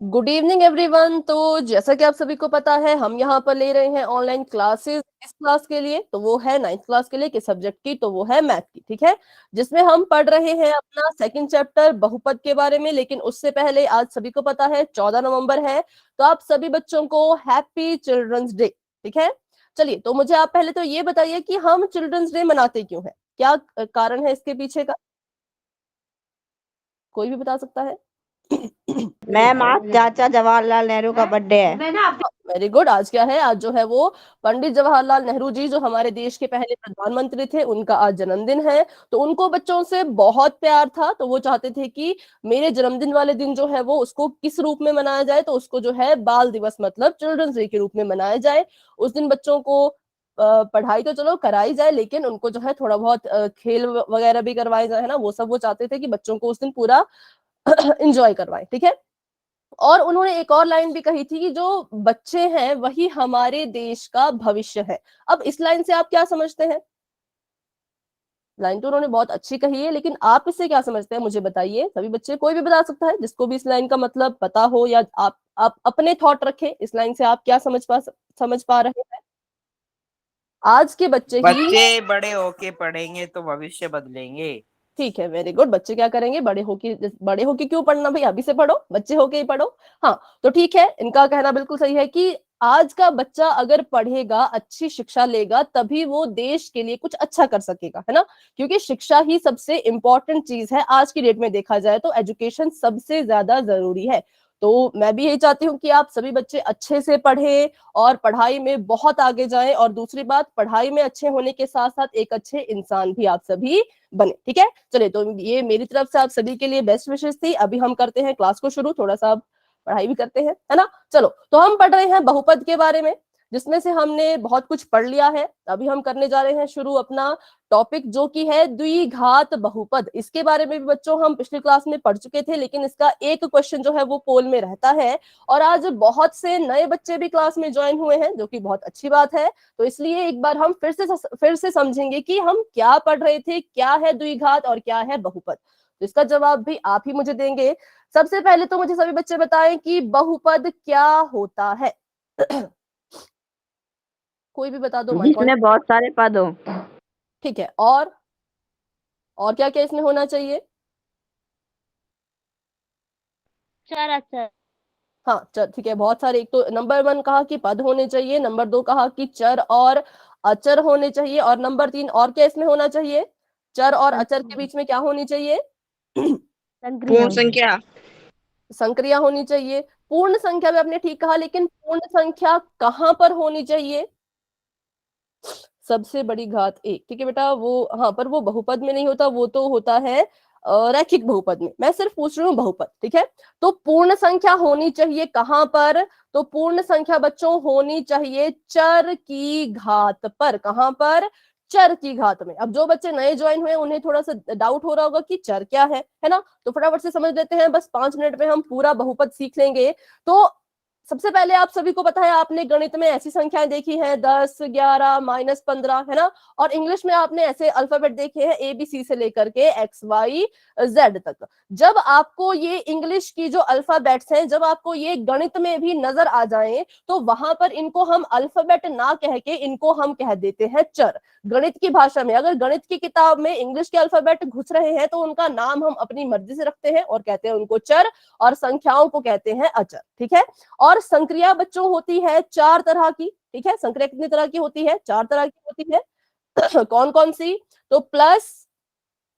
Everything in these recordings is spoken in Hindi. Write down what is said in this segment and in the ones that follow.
Good evening everyone. तो जैसा कि आप सभी को पता है, हम यहाँ पर ले रहे हैं ऑनलाइन क्लासेस इस क्लास के लिए। तो वो है नाइन्थ क्लास के लिए, किस सब्जेक्ट की? तो वो है मैथ की। ठीक है, जिसमें हम पढ़ रहे हैं अपना सेकंड चैप्टर बहुपद के बारे में। लेकिन उससे पहले आज सभी को पता है 14 नवंबर है, तो आप सभी बच्चों को हैप्पी चिल्ड्रंस डे। ठीक है, चलिए तो मुझे आप पहले तो ये बताइए कि हम चिल्ड्रंस डे मनाते क्यों है, क्या कारण है इसके पीछे का? कोई भी बता सकता है? मैम, आज चाचा जवाहरलाल नेहरू का बर्थडे है। Very good. आज क्या है? आज जो है वो पंडित जवाहरलाल नेहरू जी, जो हमारे देश के पहले प्रधानमंत्री थे, उनका आज जन्मदिन है। तो उनको बच्चों से बहुत प्यार था, तो वो चाहते थे कि मेरे जन्मदिन वाले दिन जो है वो उसको किस रूप में मनाया जाए। तो उसको जो है बाल दिवस मतलब चिल्ड्रंस डे के रूप में मनाया जाए। उस दिन बच्चों को पढ़ाई तो चलो कराई जाए, लेकिन उनको जो है थोड़ा बहुत खेल वगैरह भी करवाए जाए, है ना। वो सब वो चाहते थे कि बच्चों को उस दिन पूरा इंजॉय करवाएं। ठीक है, और उन्होंने एक और लाइन भी कही थी कि जो बच्चे हैं वही हमारे देश का भविष्य है। अब इस लाइन से आप क्या समझते हैं? लाइन तो उन्होंने बहुत अच्छी कही है, लेकिन आप इससे क्या समझते हैं मुझे बताइए। सभी बच्चे, कोई भी बता सकता है जिसको भी इस लाइन का मतलब पता हो, या आप अपने थॉट रखें इस लाइन से। आप क्या समझ पा रहे हैं? आज के बच्चे ही। बच्चे बड़े होके पढ़ेंगे तो भविष्य बदलेंगे। ठीक है, वेरी गुड। बच्चे क्या करेंगे? बड़े होके क्यों पढ़ना भाई, अभी से पढ़ो, बच्चे होके ही पढ़ो। हाँ, तो ठीक है, इनका कहना बिल्कुल सही है कि आज का बच्चा अगर पढ़ेगा, अच्छी शिक्षा लेगा, तभी वो देश के लिए कुछ अच्छा कर सकेगा, है ना। क्योंकि शिक्षा ही सबसे इंपॉर्टेंट चीज है आज की डेट में। देखा जाए तो एजुकेशन सबसे ज्यादा जरूरी है। तो मैं भी यही चाहती हूँ कि आप सभी बच्चे अच्छे से पढ़ें और पढ़ाई में बहुत आगे जाएं। और दूसरी बात, पढ़ाई में अच्छे होने के साथ साथ एक अच्छे इंसान भी आप सभी बने। ठीक है, चलिए तो ये मेरी तरफ से आप सभी के लिए बेस्ट विशेष थी। अभी हम करते हैं क्लास को शुरू, थोड़ा सा पढ़ाई भी करते हैं, है ना। चलो, तो हम पढ़ रहे हैं बहुपद के बारे में, जिसमें से हमने बहुत कुछ पढ़ लिया है। अभी हम करने जा रहे हैं शुरू अपना टॉपिक, जो कि है द्विघात बहुपद। इसके बारे में भी बच्चों हम पिछली क्लास में पढ़ चुके थे, लेकिन इसका एक क्वेश्चन जो है वो पोल में रहता है। और आज बहुत से नए बच्चे भी क्लास में ज्वाइन हुए हैं, जो कि बहुत अच्छी बात है। तो इसलिए एक बार हम फिर से समझेंगे कि हम क्या पढ़ रहे थे, क्या है द्विघात और क्या है बहुपद। तो इसका जवाब भी आप ही मुझे देंगे। सबसे पहले तो मुझे सभी बच्चे बताएं कि बहुपद क्या होता है। कोई भी बता दो, माइक ऑन। जिसमें बहुत सारे पद हो। ठीक है, और क्या क्या इसमें होना चाहिए? चर अचर। हाँ, चर। ठीक है, बहुत सारे। एक तो नंबर 1 कहा कि पद होने चाहिए, नंबर 2 कहा कि चर और अचर होने चाहिए, और नंबर 3 और क्या इसमें होना चाहिए? चर और अचर के बीच में क्या होनी चाहिए? पूर्ण संख्या। संक्रिया होनी चाहिए। पूर्ण संख्या में आपने ठीक कहा, लेकिन पूर्ण संख्या कहाँ पर होनी चाहिए? सबसे बड़ी घात एक। ठीक है बेटा, वो हाँ, पर वो बहुपद में नहीं होता, वो तो होता है रैखिक बहुपद में। मैं सिर्फ पूछ रही हूँ बहुपद। ठीक है, तो पूर्ण संख्या होनी चाहिए कहाँ पर? तो पूर्ण संख्या बच्चों होनी चाहिए चर की घात पर। कहाँ पर? चर की घात में। अब जो बच्चे नए ज्वाइन हुए उन्हें थोड़ा सा डाउट हो रहा होगा कि चर क्या है ना। तो फटाफट से समझ लेते हैं, बस 5 मिनट में हम पूरा बहुपद सीख लेंगे। तो सबसे पहले आप सभी को पता है, आपने गणित में ऐसी संख्याएं देखी हैं 10, 11, -15, है ना। और इंग्लिश में आपने ऐसे अल्फाबेट देखे हैं ABC से लेकर के XYZ तक। जब आपको ये इंग्लिश की जो अल्फाबेट्स हैं, जब आपको ये गणित में भी नजर आ जाएं, तो वहां पर इनको हम अल्फाबेट ना कह के इनको हम कह देते हैं चर। गणित की भाषा में अगर गणित की किताब में इंग्लिश के अल्फाबेट घुस रहे हैं, तो उनका नाम हम अपनी मर्जी से रखते हैं और कहते हैं उनको चर, और संख्याओं को कहते हैं अचर। ठीक है, और संक्रिया बच्चों होती है 4 तरह की। ठीक है, संक्रिया कितनी तरह की होती है? 4 तरह की होती है। कौन कौन सी? तो प्लस,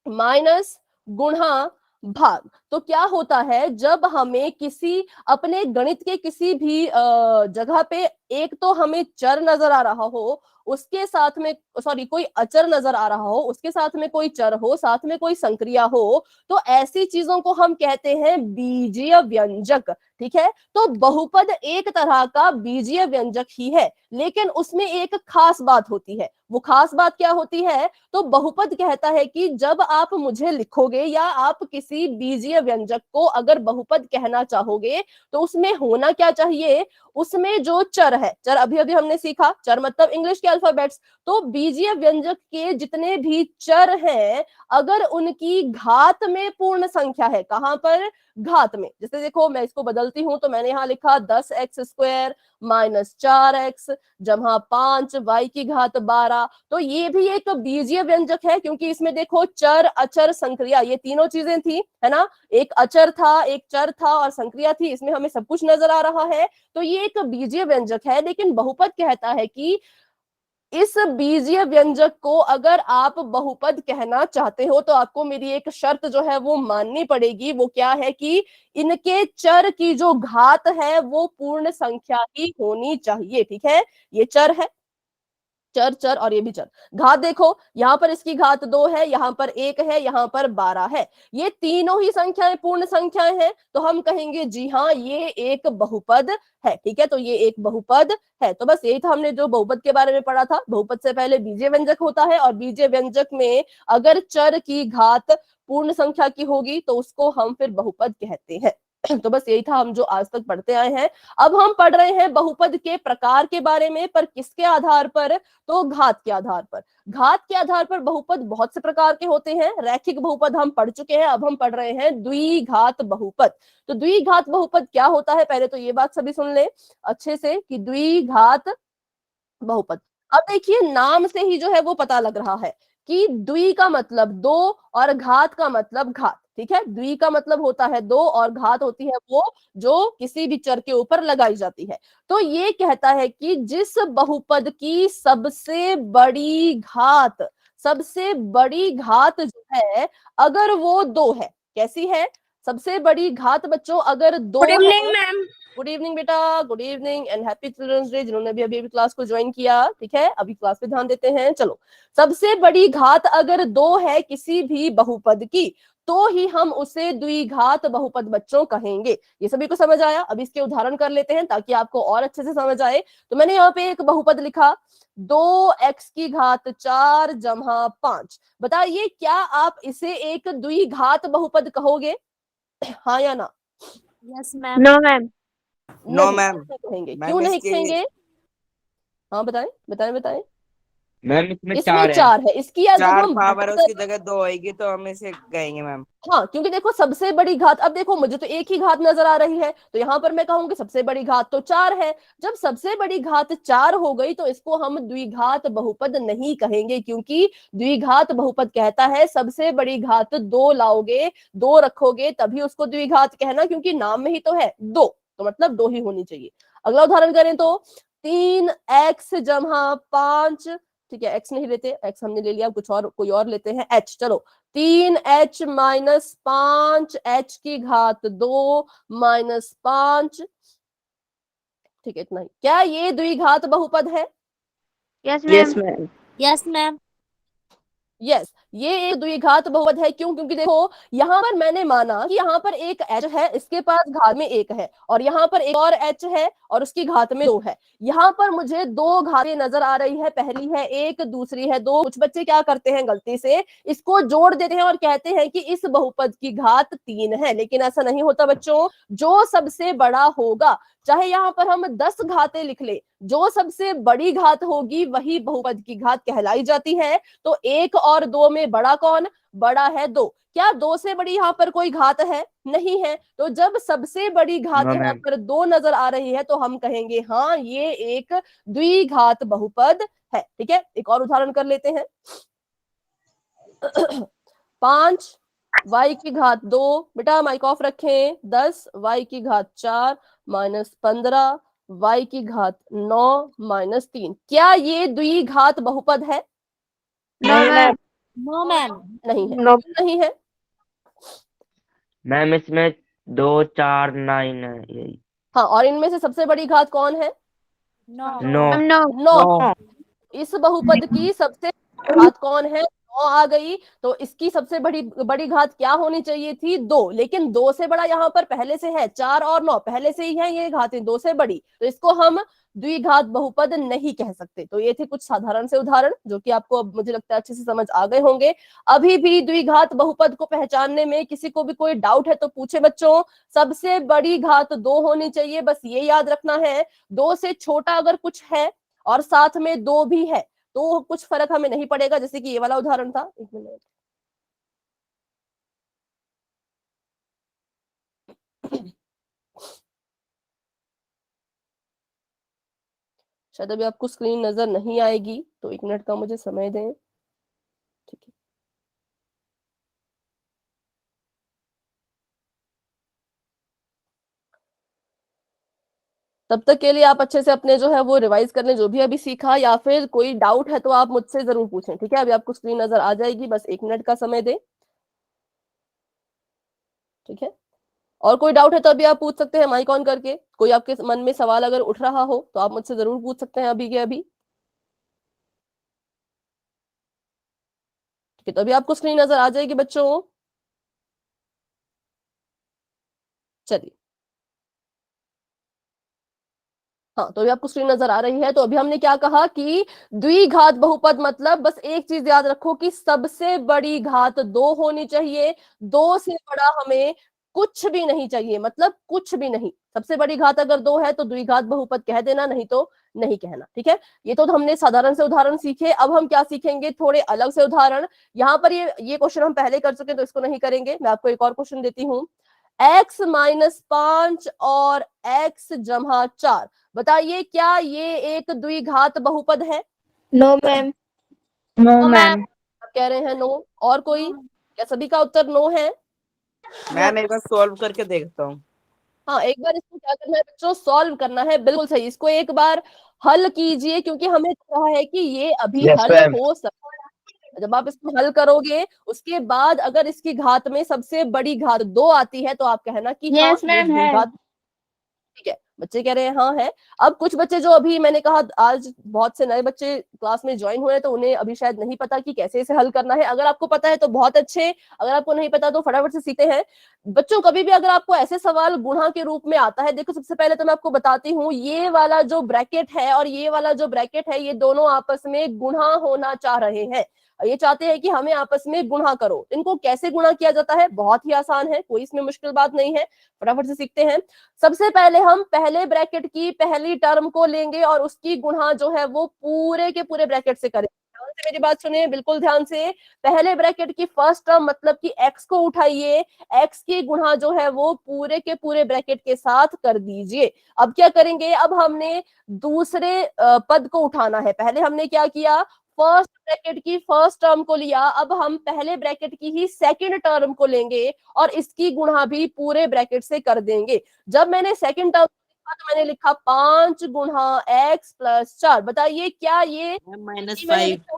माइनस, गुणा, भाग। तो क्या होता है, जब हमें किसी अपने गणित के किसी भी जगह पे एक तो हमें चर नजर आ रहा हो, उसके साथ में सॉरी कोई अचर नजर आ रहा हो, उसके साथ में कोई चर हो, साथ में कोई संक्रिया हो, तो ऐसी चीजों को हम कहते हैं बीजीय व्यंजक। ठीक है, तो बहुपद एक तरह का बीजीय व्यंजक ही है, लेकिन उसमें एक खास बात होती है। वो खास बात क्या होती है? तो बहुपद कहता है कि जब आप मुझे लिखोगे या आप किसी बीजीय व्यंजक को अगर बहुपद कहना चाहोगे, तो उसमें होना क्या चाहिए? उसमें जो चर है, चर अभी अभी हमने सीखा, चर मतलब इंग्लिश के अल्फाबेट्स। तो बीजीय व्यंजक के जितने भी चर हैं, अगर उनकी घात में पूर्ण संख्या है। कहां पर? घात में। जैसे देखो मैं इसको बदलती हूं, तो मैंने यहाँ लिखा 10x² माइनस 4x जमा 5 y की घात 12। तो ये भी एक बीजीय व्यंजक है, क्योंकि इसमें देखो चर, अचर, संक्रिया, ये तीनों चीजें थी, है ना। एक अचर था, एक चर था और संक्रिया थी, इसमें हमें सब कुछ नजर आ रहा है। तो ये एक बीजीय व्यंजक है। लेकिन बहुपद कहता है कि इस बीजीय व्यंजक को अगर आप बहुपद कहना चाहते हो तो आपको मेरी एक शर्त जो है वो माननी पड़ेगी। वो क्या है? कि इनके चर की जो घात है वो पूर्ण संख्या ही होनी चाहिए। ठीक है, ये चर है, चर चर, और ये भी चर। घात देखो, यहाँ पर इसकी घात 2 है, यहाँ पर 1 है, यहाँ पर 12 है। ये तीनों ही संख्याएं पूर्ण संख्याएं हैं, तो हम कहेंगे जी हाँ ये एक बहुपद है। ठीक है, तो ये एक बहुपद है। तो बस यही था हमने जो बहुपद के बारे में पढ़ा था। बहुपद से पहले बीजीय व्यंजक होता है, और बीजीय व्यंजक में अगर चर की घात पूर्ण संख्या की होगी तो उसको हम फिर बहुपद कहते हैं। तो बस यही था हम जो आज तक पढ़ते आए हैं। अब हम पढ़ रहे हैं बहुपद के प्रकार के बारे में, पर किसके आधार पर? तो घात के आधार पर। घात के आधार पर बहुपद बहुत से प्रकार के होते हैं। रैखिक बहुपद हम पढ़ चुके हैं, अब हम पढ़ रहे हैं द्विघात बहुपद। तो द्विघात बहुपद क्या होता है? पहले तो ये बात सभी सुन ले अच्छे से कि द्विघात बहुपद। अब देखिए नाम से ही जो है वो पता लग रहा है कि द्वि का मतलब दो और घात का मतलब घात। ठीक है, द्वि का मतलब होता है दो और घात होती है वो जो किसी भी चर के ऊपर लगाई जाती है। तो ये कहता है कि जिस बहुपद की सबसे बड़ी घात, सबसे बड़ी घात जो है अगर वो 2 है। कैसी है सबसे बड़ी घात बच्चों? अगर 2 गुड है। Evening ma'am. गुड इवनिंग बेटा, good evening and happy children's day, जिन्होंने भी अभी क्लास को ज्वाइन किया। ठीक है, अभी क्लास पे ध्यान देते हैं। चलो, सबसे बड़ी घात अगर 2 है किसी भी बहुपद की, तो ही हम उसे द्विघात बहुपद बच्चों कहेंगे। ये सभी को समझ आया? अब इसके उदाहरण कर लेते हैं ताकि आपको और अच्छे से समझ आए। तो मैंने यहाँ पे एक बहुपद लिखा 2x की घात 4 जमा 5। बताइए क्या आप इसे एक द्विघात बहुपद कहोगे? हाँ या ना? Yes ma'am. No ma'am. No नहीं, मैम। नहीं कहेंगे। क्यों मैम नहीं इसके कहेंगे? हाँ बताएं बताएं बताएं। मैम इसमें इसमें 4 है। 4 है, इसकी या जब 4 हम पावर है, घटाकर, उसकी जगह 2 होगी तो हम इसे कहेंगे मैम। हाँ क्योंकि देखो सबसे बड़ी घात, अब देखो मुझे तो एक ही घात नजर आ रही है, तो यहाँ पर मैं कहूंगी सबसे बड़ी घात तो 4 है। जब सबसे बड़ी घात 4 हो गई तो इसको हम द्विघात बहुपद नहीं कहेंगे, क्योंकि द्विघात बहुपद कहता है सबसे बड़ी घात 2 लाओगे, 2 रखोगे तभी उसको द्विघात कहना, क्योंकि नाम में ही तो है 2, तो मतलब 2 ही होनी चाहिए। अगला उदाहरण करें तो 3x जमा 5। ठीक है, x नहीं लेते, x हमने ले लिया, कुछ और कोई और लेते हैं, h। चलो 3h माइनस 5, h की घात 2 माइनस 5। ठीक है, इतना ही। क्या ये द्विघात बहुपद है? Yes yes ma'am. Ma'am. Yes ma'am. Yes, ये एक द्विघात बहुपद है। क्यों? क्योंकि देखो यहाँ पर मैंने माना कि यहाँ पर एक h है, इसके पास घात में 1 है, और यहाँ पर एक और h है और उसकी घात में 2 है। यहाँ पर मुझे 2 घातें नजर आ रही है, पहली है 1, दूसरी है 2। कुछ बच्चे क्या करते हैं गलती से इसको जोड़ देते हैं और कहते हैं कि इस बहुपद की घात 3 है, लेकिन ऐसा नहीं होता बच्चों। जो सबसे बड़ा होगा, चाहे यहाँ पर हम 10 घातें लिख ले, जो सबसे बड़ी घात होगी वही बहुपद की घात कहलाई जाती है। तो 1 और 2 में बड़ा कौन? बड़ा है 2। क्या 2 से बड़ी यहाँ पर कोई घात है? नहीं है। तो जब सबसे बड़ी घात नो यहाँ मैम। पर 2 नजर आ रही है तो हम कहेंगे हाँ ये एक द्विघात बहुपद है। ठीक है, एक और उदाहरण कर लेते हैं। 5 y की घात 2, बेटा माइक ऑफ रखें, 10 y की घात 4 माइनस 15 y की घात 9 माइनस 3। क्या ये द्विघात बहुपद है? नो नहीं मैम। मैम। No ma'am. नहीं है। नो। क्यों नहीं है? मैम इसमें 2 4 9 है यही। हाँ, और इनमें से सबसे बड़ी घात कौन है? नो। नो। नो। 9। इस बहुपद की सबसे घात कौन है? 9 आ गई। तो इसकी सबसे बड़ी बड़ी घात क्या होनी चाहिए थी? 2, लेकिन 2 से बड़ा यहाँ पर पहले से है, 4 और 9 पहले से ही है, ये घातें 2 से बड़ी, तो इसको हम द्विघात बहुपद नहीं कह सकते। तो ये थे कुछ साधारण से उदाहरण जो कि आपको अब मुझे लगता है अच्छे से समझ आ गए होंगे। अभी भी द्विघात बहुपद को पहचानने में किसी को भी कोई डाउट है तो पूछे बच्चों। सबसे बड़ी घात 2 होनी चाहिए, बस ये याद रखना है। 2 से छोटा अगर कुछ है और साथ में 2 भी है तो कुछ फर्क हमें नहीं पड़ेगा। जैसे कि ये वाला उदाहरण था, एक मिनट, शायद अभी आपको स्क्रीन नजर नहीं आएगी, तो 1 मिनट का मुझे समय दें। ठीक है, तब तक के लिए आप अच्छे से अपने जो है वो रिवाइज कर लें जो भी अभी सीखा, या फिर कोई डाउट है तो आप मुझसे जरूर पूछें। ठीक है, अभी आपको स्क्रीन नजर आ जाएगी, बस 1 मिनट का समय दें। ठीक है, और कोई डाउट है तो अभी आप पूछ सकते हैं माइक ऑन करके। कोई आपके मन में सवाल अगर उठ रहा हो तो आप मुझसे जरूर पूछ सकते हैं अभी के अभी। ठीक है, तो अभी आपको स्क्रीन नजर आ जाएगी बच्चों। चलिए, हाँ, तो अभी आपको स्क्रीन नजर आ रही है। तो अभी हमने क्या कहा कि द्विघात बहुपद मतलब बस एक चीज याद रखो कि सबसे बड़ी घात 2 होनी चाहिए। 2 से बड़ा हमें कुछ भी नहीं चाहिए, मतलब कुछ भी नहीं। सबसे बड़ी घात अगर 2 है तो द्विघात बहुपद कह देना, नहीं तो नहीं कहना। ठीक है, ये तो हमने साधारण से उदाहरण सीखे। अब हम क्या सीखेंगे, थोड़े अलग से उदाहरण। यहाँ पर ये क्वेश्चन हम पहले कर चुके, तो इसको नहीं करेंगे। मैं आपको एक और क्वेश्चन देती हूँ। x-5 और x-4, बताइए क्या ये एक द्विघात बहुपद है? No ma'am. No ma'am. आप कह रहे हैं नो, और कोई? क्या सभी का उत्तर नो है? मैम एक बार सॉल्व करके देखता हूँ। हाँ, एक बार इसको क्या करना है बच्चों, सॉल्व करना है। बिल्कुल सही, इसको एक बार हल कीजिए, क्योंकि हमें कहा है कि ये अभी Yes, हल ma'am. हो सकता है। जब आप इसको हल करोगे उसके बाद अगर इसकी घात में सबसे बड़ी घात 2 आती है तो आप कहना कि हाँ Yes, ये ma'am, है। द्विघात। ठीक है, बच्चे कह रहे हैं हाँ है। अब कुछ बच्चे जो अभी मैंने कहा आज बहुत से नए बच्चे क्लास में ज्वाइन हुए हैं, तो उन्हें अभी शायद नहीं पता कि कैसे इसे हल करना है। अगर आपको पता है तो बहुत अच्छे, अगर आपको नहीं पता तो फटाफट से सीखते हैं। बच्चों, कभी भी अगर आपको ऐसे सवाल गुणा के रूप में आता है, देखो सबसे पहले तो मैं आपको बताती हूँ, ये वाला जो ब्रैकेट है और ये वाला जो ब्रैकेट है, ये दोनों आपस में गुणा होना चाह रहे हैं। ये चाहते हैं कि हमें आपस में गुणा करो। इनको कैसे गुणा किया जाता है, बहुत ही आसान है, कोई इसमें मुश्किल बात नहीं है। फटाफट से सीखते हैं। सबसे पहले हम पहले ब्रैकेट की पहली टर्म को लेंगे और उसकी गुणा जो है वो पूरे के पूरे ब्रैकेट से करेंगे। ध्यान से मेरी बात सुनिए, बिल्कुल ध्यान से। पहले ब्रैकेट की फर्स्ट टर्म मतलब कि x को उठाइए, x की गुणा जो है वो पूरे के पूरे ब्रैकेट के साथ कर दीजिए। अब क्या करेंगे, अब हमने दूसरे पद को उठाना है। पहले हमने क्या किया, फर्स्ट ब्रैकेट की फर्स्ट टर्म को लिया, अब हम पहले ब्रैकेट की ही सेकंड टर्म को लेंगे और इसकी गुणा भी पूरे ब्रैकेट से कर देंगे। जब मैंने सेकंड टर्म लिखा तो मैंने लिखा 5 गुणा x+4। बताइए क्या ये -5। मैंने लिखा?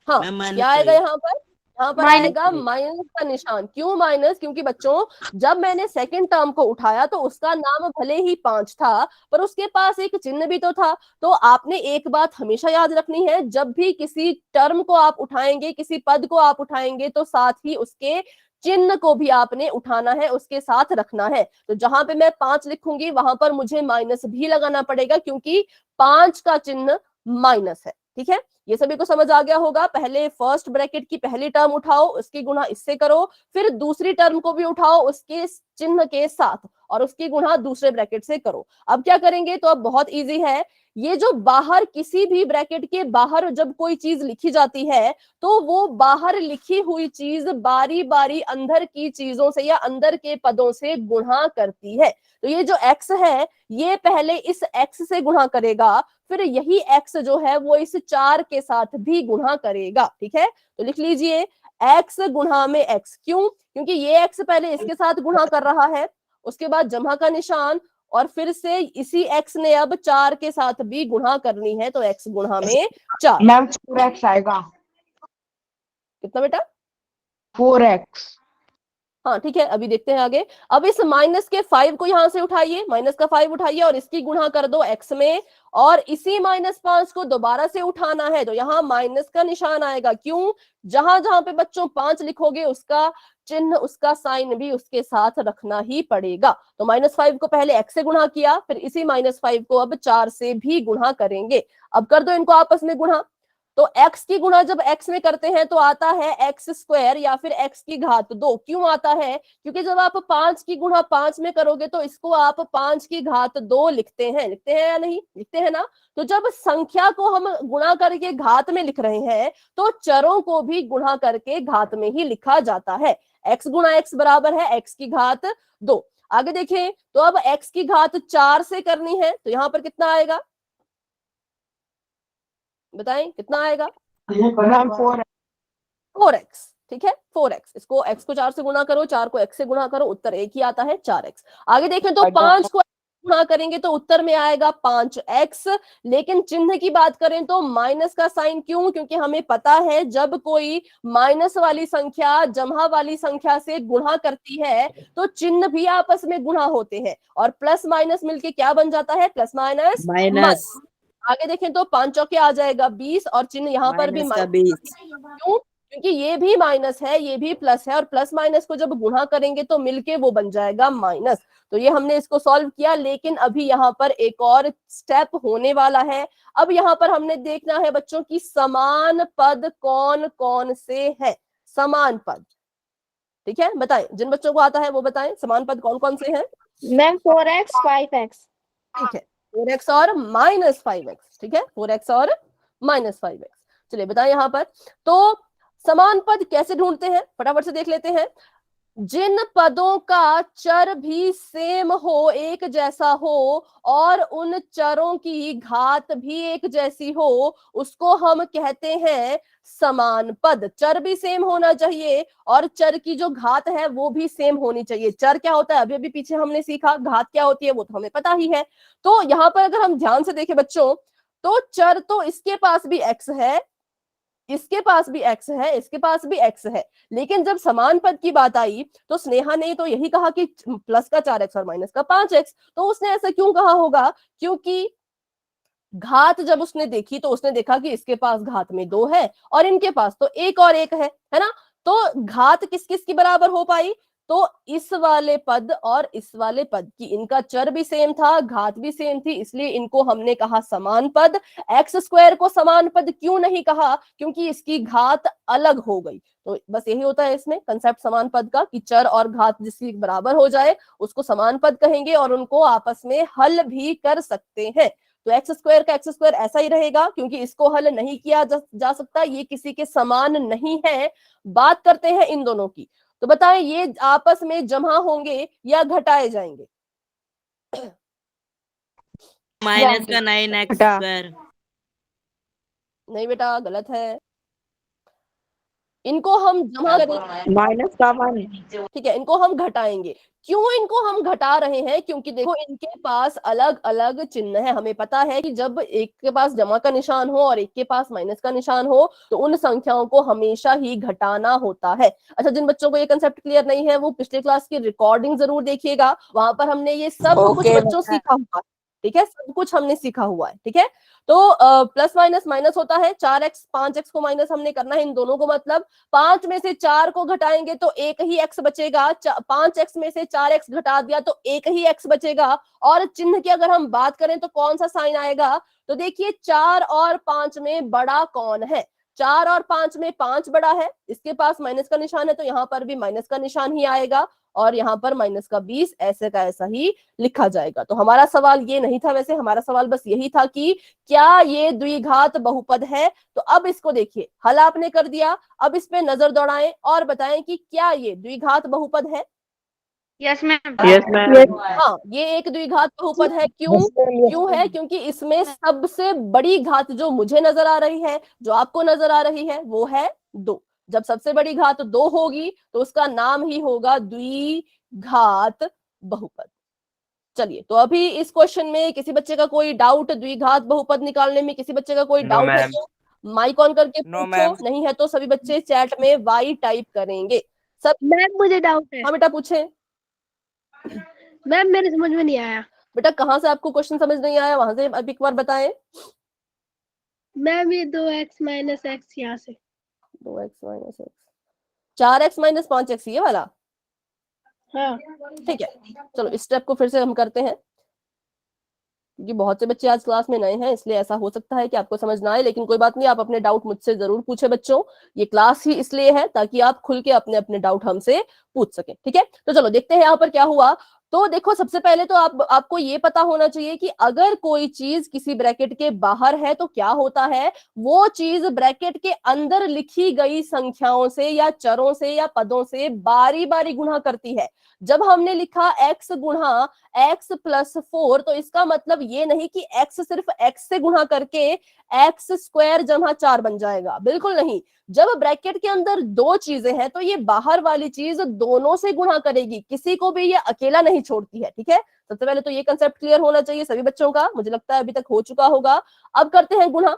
हाँ, मैम क्या आएगा -5। यहाँ पर? यहाँ पर माइनस आएगा माइनस का निशान। क्यों माइनस? क्योंकि बच्चों जब मैंने सेकंड टर्म को उठाया तो उसका नाम भले ही 5 था, पर उसके पास एक चिन्ह भी तो था। तो आपने एक बात हमेशा याद रखनी है, जब भी किसी टर्म को आप उठाएंगे, किसी पद को आप उठाएंगे, तो साथ ही उसके चिन्ह को भी आपने उठाना है, उसके साथ रखना है। तो जहां पे मैं 5 लिखूंगी वहां पर मुझे माइनस भी लगाना पड़ेगा, क्योंकि 5 का चिन्ह माइनस है। ठीक है, ये सभी को समझ आ गया होगा। पहले फर्स्ट ब्रैकेट की पहली टर्म उठाओ, उसकी गुणा इससे करो, फिर दूसरी टर्म को भी उठाओ उसके चिन्ह के साथ और उसकी गुणा दूसरे ब्रैकेट से करो। अब क्या करेंगे, तो अब बहुत इजी है। ये जो बाहर किसी भी ब्रैकेट के बाहर जब कोई चीज लिखी जाती है, तो वो बाहर लिखी हुई चीज बारी बारी अंदर की चीजों से या अंदर के पदों से गुणा करती है। तो ये जो x है, ये पहले इस x से गुणा करेगा, फिर यही x जो है वो इस 4 के साथ भी गुणा करेगा। ठीक है, तो लिख लीजिए x गुणा में x। क्यों? क्योंकि ये x पहले इसके साथ गुणा कर रहा है, उसके बाद जमा का निशान, और फिर से इसी x ने अब 4 के साथ भी गुणा करनी है, तो x गुणा में 4। मैम 4x आएगा। कितना बेटा? 4x। हाँ ठीक है, अभी देखते हैं आगे। अब इस माइनस के 5 को यहां से उठाइए, माइनस का 5 उठाइए और इसकी गुणा कर दो x में, और इसी -5 को दोबारा से उठाना है, तो यहाँ माइनस का निशान आएगा। क्यों? जहां जहां पे बच्चों 5 लिखोगे उसका चिन्ह, उसका साइन भी उसके साथ रखना ही पड़ेगा। तो -5 को पहले x से गुणा किया, फिर इसी -5 को अब 4 से भी गुणा करेंगे। अब कर दो इनको आपस में गुणा। तो x की गुणा जब x में करते हैं तो आता है x² या फिर x की घात 2। क्यों आता है? क्योंकि जब आप 5 की गुणा 5 में करोगे तो इसको आप 5 की घात 2 लिखते हैं। लिखते हैं या नहीं? लिखते हैं ना। तो जब संख्या को हम गुणा करके घात में लिख रहे हैं तो चरों को भी गुणा करके घात में ही लिखा जाता है। x गुणा x बराबर है x की घात 2। आगे देखें तो अब x की घात 4 से करनी है, तो यहाँ पर कितना आएगा? बताएं कितना आएगा? मैम 4x 4x, ठीक है 4x। इसको x को 4 से गुणा करो, 4 को x से गुणा करो, उत्तर एक ही आता है 4x। आगे देखें तो 5 को गुणा करेंगे तो उत्तर में आएगा 5x। लेकिन चिन्ह की बात करें तो माइनस का साइन क्यों? क्योंकि हमें पता है जब कोई माइनस वाली संख्या जमा वाली संख्या से गुणा करती है तो चिन्ह भी आपस में गुणा होते हैं और प्लस माइनस मिलके क्या बन जाता है? Plus minus minus. आगे देखें तो 5 चौके आ जाएगा 20 और चिन्ह यहाँ पर भी माइनस का माइनस। 20। क्यों? क्योंकि ये भी माइनस है, ये भी प्लस है और प्लस माइनस को जब गुणा करेंगे तो मिलके वो बन जाएगा माइनस। तो ये हमने इसको सॉल्व किया, लेकिन अभी यहाँ पर एक और स्टेप होने वाला है। अब यहाँ पर हमने देखना है बच्चों की समान पद कौन कौन से है। समान पद, ठीक है, बताएं जिन बच्चों को आता है वो बताएं समान पद कौन कौन से हैं। Ma'am 4x 5x। ठीक है 4x और -5x, ठीक है 4x और -5x। चलिए बताएं यहाँ पर तो समान पद कैसे ढूंढते हैं, फटाफट से देख लेते हैं। जिन पदों का चर भी सेम हो, एक जैसा हो और उन चरों की घात भी एक जैसी हो, उसको हम कहते हैं समान पद। चर भी सेम होना चाहिए और चर की जो घात है वो भी सेम होनी चाहिए। चर क्या होता है अभी अभी पीछे हमने सीखा, घात क्या होती है वो तो हमें पता ही है। तो यहाँ पर अगर हम ध्यान से देखें बच्चों तो चर तो इसके पास भी x है, इसके पास भी x है, इसके पास भी x है, लेकिन जब समान पद की बात आई तो स्नेहा ने तो यही कहा कि प्लस का 4x और माइनस का 5x। तो उसने ऐसा क्यों कहा होगा? क्योंकि घात जब उसने देखी तो उसने देखा कि इसके पास घात में 2 है और इनके पास तो 1 और 1 है ना। तो घात किस किस की बराबर हो पाई? तो इस वाले पद और इस वाले पद की, इनका चर भी सेम था, घात भी सेम थी, इसलिए इनको हमने कहा समान पद। एक्स स्क्वायर को समान पद क्यों नहीं कहा? क्योंकि इसकी घात अलग हो गई। तो बस यही होता है इसमें कंसेप्ट समान पद का कि चर और घात जिसकी बराबर हो जाए उसको समान पद कहेंगे और उनको आपस में हल भी कर सकते हैं। तो एक्स स्क्वायर का एक्स स्क्वायर ऐसा ही रहेगा क्योंकि इसको हल नहीं किया जा सकता, ये किसी के समान नहीं है। बात करते हैं इन दोनों की, तो बताएं ये आपस में जमा होंगे या घटाए जाएंगे? माइनस का 9x स्क्वायर। नहीं बेटा गलत है, इनको हम जमा करेंगे, माइनस का 1। ठीक है, इनको हम घटाएंगे। क्यों इनको हम घटा रहे हैं? क्योंकि देखो इनके पास अलग अलग चिन्ह है। हमें पता है कि जब एक के पास जमा का निशान हो और एक के पास माइनस का निशान हो तो उन संख्याओं को हमेशा ही घटाना होता है। अच्छा, जिन बच्चों को ये कंसेप्ट क्लियर नहीं है वो पिछले क्लास की रिकॉर्डिंग जरूर देखिएगा, वहां पर हमने ये सब कुछ बच्चों सीखा हुआ है, ठीक है, सब कुछ हमने सीखा हुआ है, ठीक है। तो प्लस माइनस माइनस होता है, 4x 5x को माइनस हमने करना है इन दोनों को, मतलब 5 में से 4 को घटाएंगे तो एक ही x बचेगा, 5x में से 4x घटा दिया तो एक ही x बचेगा। और चिन्ह की अगर हम बात करें तो कौन सा साइन आएगा? तो देखिए 4 और 5 में बड़ा कौन है? 4 और 5 में 5 बड़ा है, इसके पास माइनस का निशान है तो यहाँ पर भी माइनस का निशान ही आएगा और यहाँ पर माइनस का 20 ऐसे का ऐसा ही लिखा जाएगा। तो हमारा सवाल ये नहीं था, वैसे हमारा सवाल बस यही था कि क्या ये द्विघात बहुपद है। तो अब इसको देखिए, हल आपने कर दिया, अब इस पे नजर दौड़ाएं और बताएं कि क्या ये द्विघात बहुपद है? Yes ma'am. Yes ma'am. हाँ, ये एक द्विघात बहुपद है। क्यों है? क्योंकि इसमें सबसे बड़ी घात जो मुझे नजर आ रही है, जो आपको नजर आ रही है, वो है 2। जब सबसे बड़ी घात 2 होगी तो उसका नाम ही होगा द्विघात बहुपद। चलिए, तो अभी इस क्वेश्चन में किसी बच्चे का कोई डाउट, द्विघात बहुपद निकालने में किसी बच्चे का कोई No, डाउट है ma'am. तो माइक ऑन करके No, पूछो, ma'am. नहीं है तो सभी बच्चे चैट में वाई टाइप करेंगे। सब मैम मुझे डाउट है। हाँ बेटा पूछे। मैम मेरे समझ में नहीं आया। बेटा कहाँ से आपको क्वेश्चन समझ नहीं आया, वहां से अब एक बार बताएं। मैम ये 2x माइनस एक्स यहाँ से 2x minus x, 4x minus 5x, ये वाला, हाँ। ठीक है। चलो इस स्टेप को फिर से हम करते हैं, क्योंकि बहुत से बच्चे आज क्लास में नए हैं इसलिए ऐसा हो सकता है कि आपको समझ ना आए, लेकिन कोई बात नहीं, आप अपने डाउट मुझसे जरूर पूछे बच्चों। ये क्लास ही इसलिए है ताकि आप खुल के अपने अपने डाउट हमसे पूछ सके, ठीक है। तो चलो देखते हैं यहाँ पर क्या हुआ। तो देखो सबसे पहले तो आपको ये पता होना चाहिए कि अगर कोई चीज किसी ब्रैकेट के बाहर है तो क्या होता है, वो चीज ब्रैकेट के अंदर लिखी गई संख्याओं से या चरों से या पदों से बारी बारी गुणा करती है। जब हमने लिखा x गुणा x प्लस 4, तो इसका मतलब ये नहीं कि x सिर्फ x से गुणा करके x स्क्वायर जमा 4 बन जाएगा, बिल्कुल नहीं। जब ब्रैकेट के अंदर दो चीजें हैं तो ये बाहर वाली चीज दोनों से गुणा करेगी, किसी को भी ये अकेला नहीं छोड़ती है, ठीक है। सबसे पहले तो ये कंसेप्ट क्लियर होना चाहिए सभी बच्चों का, मुझे लगता है अभी तक हो चुका होगा। अब करते हैं गुणा।